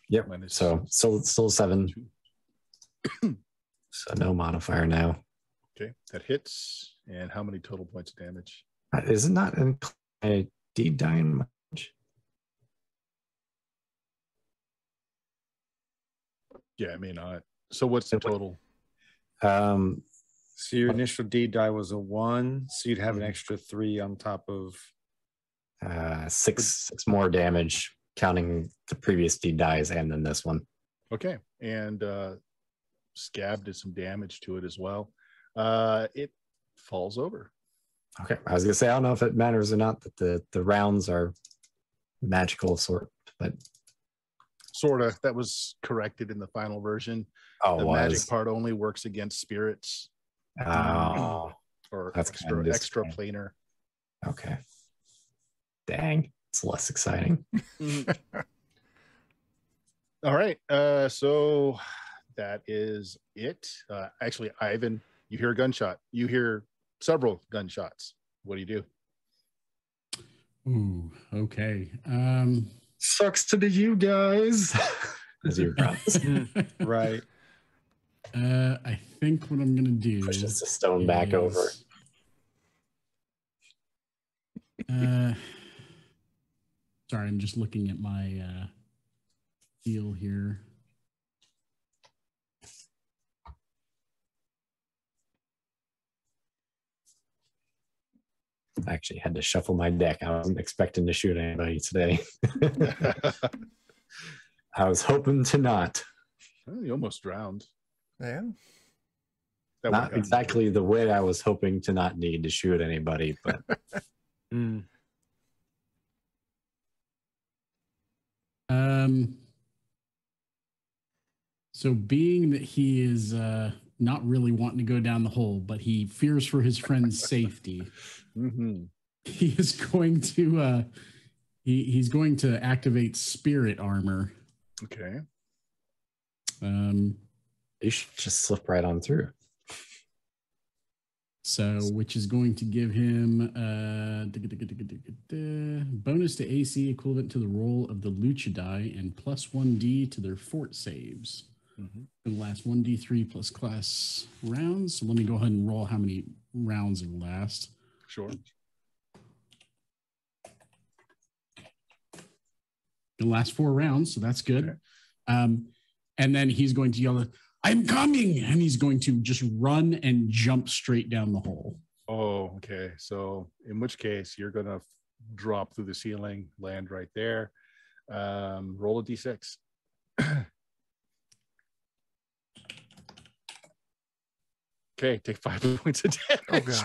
Yep. Minus So still 7. 2. So no modifier now. Okay, that hits. And how many total points of damage? Is it not a deed dying much? Yeah, it may not. So what's the total? So your initial deed die was a 1, so you'd have an extra 3 on top of. 6 more damage, counting the previous deed dies and then this one. Okay, and Scab did some damage to it as well. It falls over. Okay, I was gonna say I don't know if it matters or not that the rounds are magical sort, but Sort of. That was corrected in the final version. The magic part only works against spirits. Oh, Or that's extra disappointing. planar. Okay. Dang. It's less exciting. All right. So that is it. Actually, Ivan, you hear a gunshot. You hear several gunshots. What do you do? Ooh, okay. Sucks to be you guys. As you Right. I think what I'm gonna do pushes the stone back over. Sorry, I'm just looking at my deal here. I actually had to shuffle my deck. I wasn't expecting to shoot anybody today. I was hoping to not. Well, you almost drowned. Yeah. That Not exactly the way I was hoping to not need to shoot anybody, but So being that he is not really wanting to go down the hole, but he fears for his friend's safety, he is going to he's going to activate spirit armor. Okay. You should just slip right on through. So, which is going to give him bonus to AC equivalent to the roll of the Lucha die and plus 1d to their fort saves. For the last 1d3 plus class rounds. So let me go ahead and roll how many rounds it'll last. Sure. It'll last 4 rounds, so that's good. Okay. And then he's going to yell, "I'm coming!" And he's going to just run and jump straight down the hole. Oh, okay. So in which case you're going to drop through the ceiling, land right there. Roll a d6. Okay, take 5 points of damage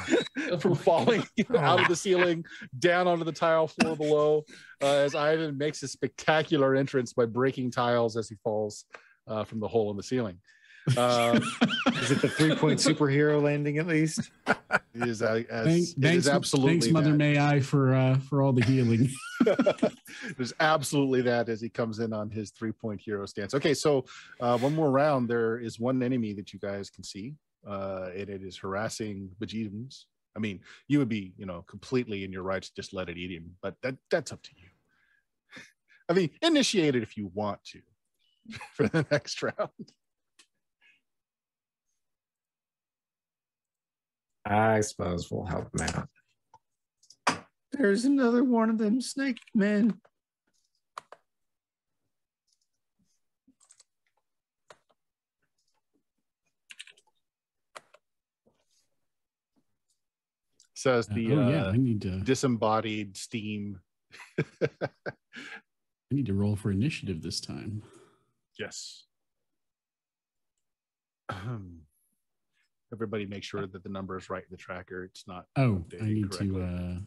from falling out of the ceiling down onto the tile floor below, as Ivan makes a spectacular entrance by breaking tiles as he falls from the hole in the ceiling. Is it the 3-point superhero landing at least? It is, absolutely. Thanks, Mother May I, for all the healing. There's absolutely that as he comes in on his 3-point hero stance. Okay, so one more round. There is one enemy that you guys can see. And it is harassing Bejeebums. I mean, you would be, completely in your rights to just let it eat him, but that's up to you. I mean, initiate it if you want to for the next round. I suppose we'll help him out. There's another one of them snake men. Says the I need to disembodied steam. I need to roll for initiative this time. Yes. Everybody make sure that the number is right in the tracker. It's not. Oh, I need to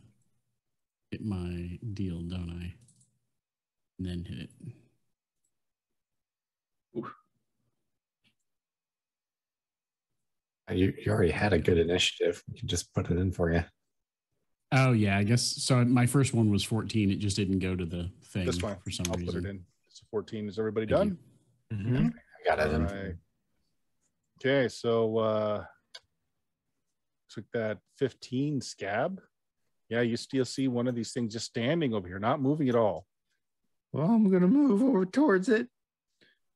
hit my deal, don't I? And then hit it. Oof. You already had a good initiative. We can just put it in for you. Oh, yeah, I guess. So my first one was 14. It just didn't go to the thing. That's fine. For some I'll reason. put it in. It's 14. Is everybody Thank done? I got it in. Right. Okay, so took that 15 scab. Yeah, you still see one of these things just standing over here, not moving at all. Well, I'm going to move over towards it.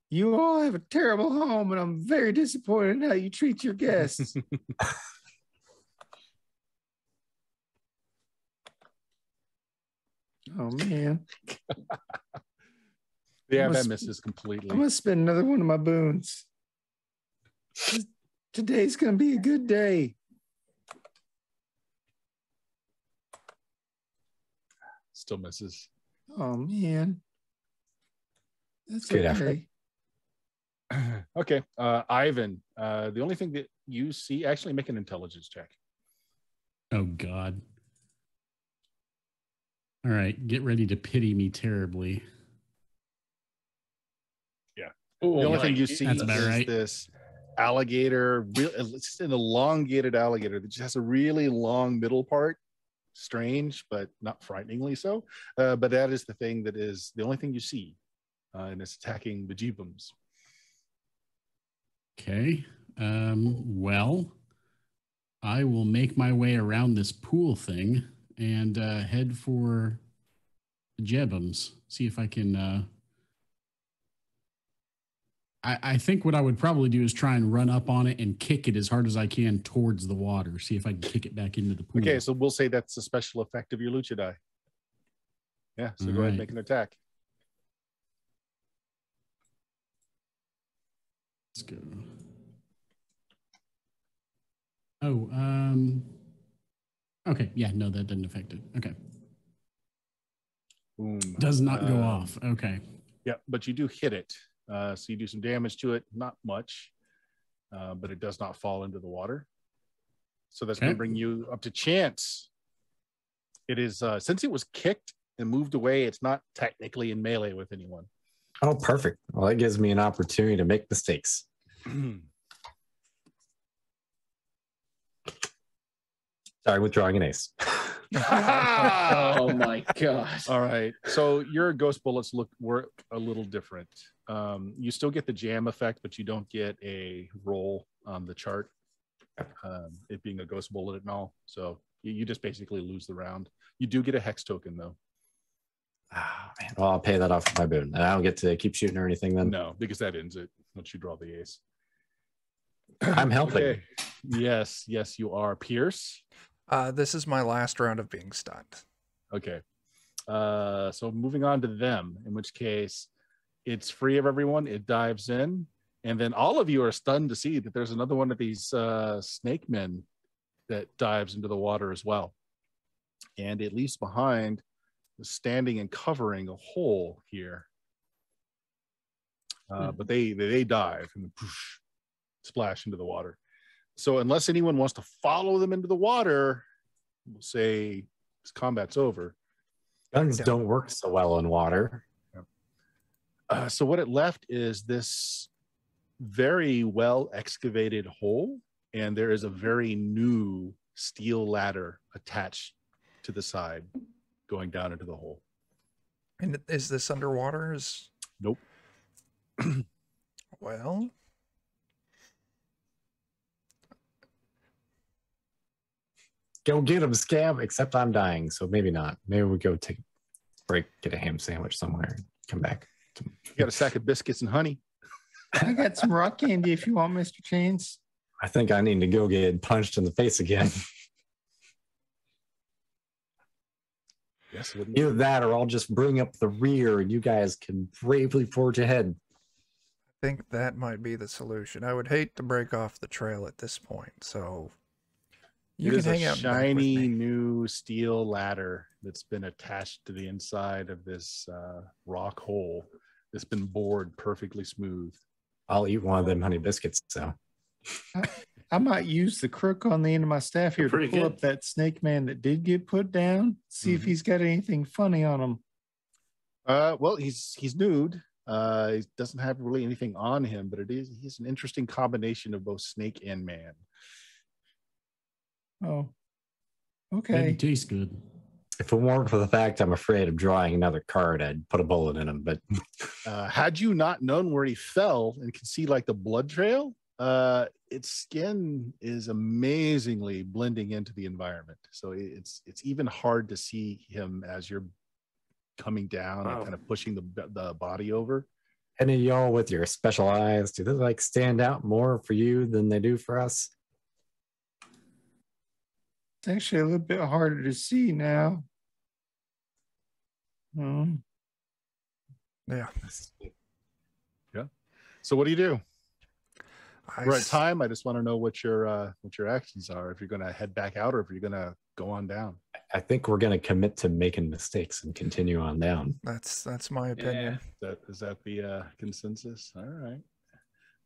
You all have a terrible home, and I'm very disappointed in how you treat your guests. Oh, man. Yeah, that misses completely. I'm going to spend another one of my boons. Today's going to be a good day. Still misses. Oh, man. That's Good okay. Okay, Ivan, the only thing that you see, actually make an intelligence check. Oh, God. All right, get ready to pity me terribly. Yeah. Ooh, The only thing you see That's is about right. this alligator, it's just an elongated alligator that just has a really long middle part strange, but not frighteningly so. But that is the thing that is the only thing you see, and it's attacking the Jeebums. Okay. Well, I will make my way around this pool thing and head for the Jebums. See if I can. I think what I would probably do is try and run up on it and kick it as hard as I can towards the water. See if I can kick it back into the pool. Okay, so we'll say that's a special effect of your Lucha die. Yeah, so go ahead and make an attack. Let's go. Oh, okay. Yeah, no, that didn't affect it. Okay. Boom. Does not go off. Okay. Yeah, but you do hit it. So you do some damage to it, not much, but it does not fall into the water. So that's going to bring you up to Chance. It is, since it was kicked and moved away, it's not technically in melee with anyone. Oh, perfect. Well, that gives me an opportunity to make mistakes. Sorry, withdrawing an ace. Oh my gosh. All right. So your ghost bullets work a little different. You still get the jam effect, but you don't get a roll on the chart. It being a ghost bullet and all. So you just basically lose the round. You do get a hex token though. Oh, man. Well, I'll pay that off with my boon. And I don't get to keep shooting or anything then? No, because that ends it once you draw the ace. I'm helping. Okay. Yes, you are. Pierce. This is my last round of being stunned. Okay. So moving on to them, in which case it's free of everyone. It dives in. And then all of you are stunned to see that there's another one of these snake men that dives into the water as well. And it leaves behind standing and covering a hole here. But they dive and poosh, splash into the water. So unless anyone wants to follow them into the water, we'll say this combat's over. Guns don't work so well in water. So what it left is this very well excavated hole, and there is a very new steel ladder attached to the side going down into the hole. And is this underwater? Nope. Well, Go get him, Scam, except I'm dying, so maybe not. Maybe we go take a break, get a ham sandwich somewhere, and come back. You got a sack of biscuits and honey. I got some rock candy if you want, Mr. Chains. I think I need to go get punched in the face again. Yes, Either that or I'll just bring up the rear and you guys can bravely forge ahead. I think that might be the solution. I would hate to break off the trail at this point, so you it can is hang a out. shiny new steel ladder that's been attached to the inside of this rock hole. It's been bored perfectly smooth. I'll eat one of them honey biscuits, so. I might use the crook on the end of my staff here to Pretty pull good. up that snake man that did get put down, see if he's got anything funny on him. Well, he's nude. He doesn't have really anything on him, but he's an interesting combination of both snake and man. Oh, Maybe okay. tastes good. If it weren't for the fact I'm afraid of drawing another card, I'd put a bullet in him. But Had you not known where he fell and could see like the blood trail, its skin is amazingly blending into the environment. So it's even hard to see him as you're coming down and kind of pushing the body over. any of y'all with your special eyes, do they like stand out more for you than they do for us? It's actually a little bit harder to see now. Yeah. So what do you do? I We're at time. I just want to know what your actions are. If you're going to head back out, or if you're going to go on down. I think we're going to commit to making mistakes and continue on down. That's my opinion. Is that the consensus? All right.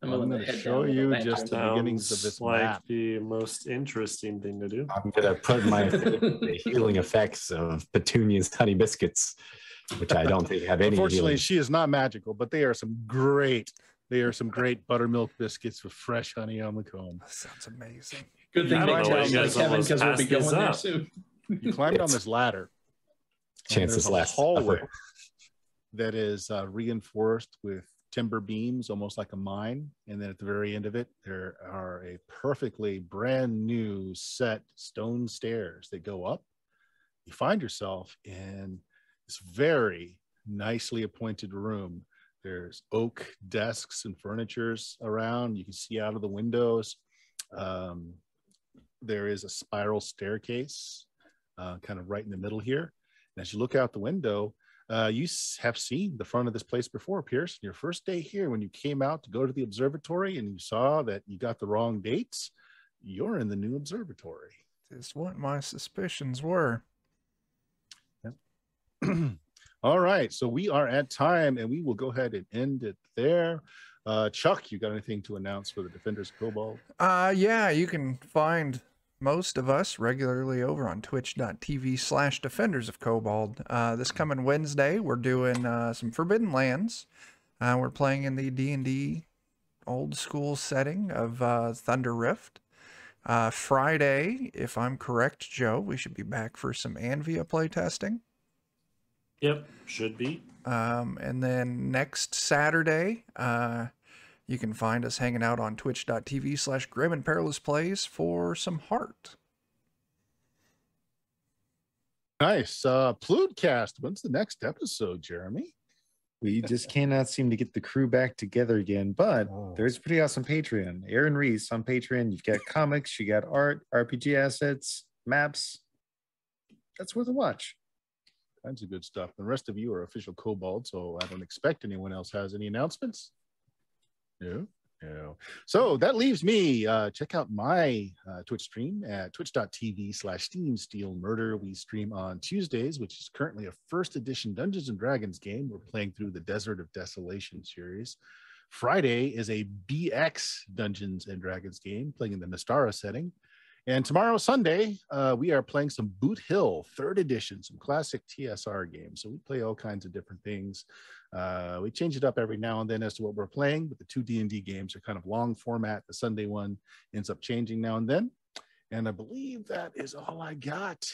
I'm Well, I'm gonna going to head show down with a you lantern. just the beginnings of this Sounds like map. the most interesting thing to do. I'm going to put my the healing effects of Petunia's honey biscuits, which I don't think have any Unfortunately, healing. she is not magical, but they are some great buttermilk biscuits with fresh honey on the comb. That sounds amazing. Good thing I don't they know why tell you me, guys Kevin, almost because we'll be passed these going there up. soon. You climb down this ladder. and Chances there's a less. hallway that is reinforced with timber beams, almost like a mine. And then at the very end of it, there are a perfectly brand new set stone stairs that go up. You find yourself in this very nicely appointed room. There's oak desks and furnitures around. You can see out of the windows. There is a spiral staircase kind of right in the middle here. And as you look out the window, you have seen the front of this place before, Pierce. Your first day here, when you came out to go to the observatory and you saw that you got the wrong dates, you're in the new observatory. Is what my suspicions were. All right, so we are at time, and we will go ahead and end it there. Chuck, you got anything to announce for the Defenders of Kobold? Yeah, you can find most of us regularly over on twitch.tv/Defenders of Kobold. This coming Wednesday, we're doing some Forbidden Lands. We're playing in the D&D old school setting of Thunder Rift. Friday, if I'm correct, Joe, we should be back for some Anvia playtesting. Yep, should be. And then next Saturday, you can find us hanging out on twitch.tv/Grim and Perilous Plays for some Heart. Nice. Pludecast, when's the next episode, Jeremy? We just cannot seem to get the crew back together again, but there's a pretty awesome Patreon. Aaron Reese on Patreon. You've got comics, you got art, RPG assets, maps. That's worth a watch. Kinds of good stuff. The rest of you are official Kobold, so I don't expect anyone else has any announcements. No. So that leaves me. Check out my Twitch stream at twitch.tv/SteamSteelMurder. We stream on Tuesdays, which is currently a first edition Dungeons and Dragons game. We're playing through the Desert of Desolation series. Friday is a BX Dungeons and Dragons game, playing in the Mystara setting. And tomorrow, Sunday, we are playing some Boot Hill, 3rd edition, some classic TSR games. So we play all kinds of different things. We change it up every now and then as to what we're playing, but the 2 D&D games are kind of long format. The Sunday one ends up changing now and then. And I believe that is all I got.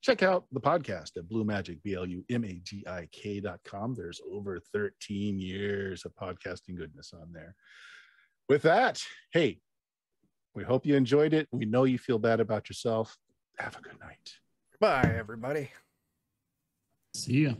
Check out the podcast at BlueMagik.com. There's over 13 years of podcasting goodness on there. With that, hey, we hope you enjoyed it. We know you feel bad about yourself. Have a good night. Bye, everybody. See ya.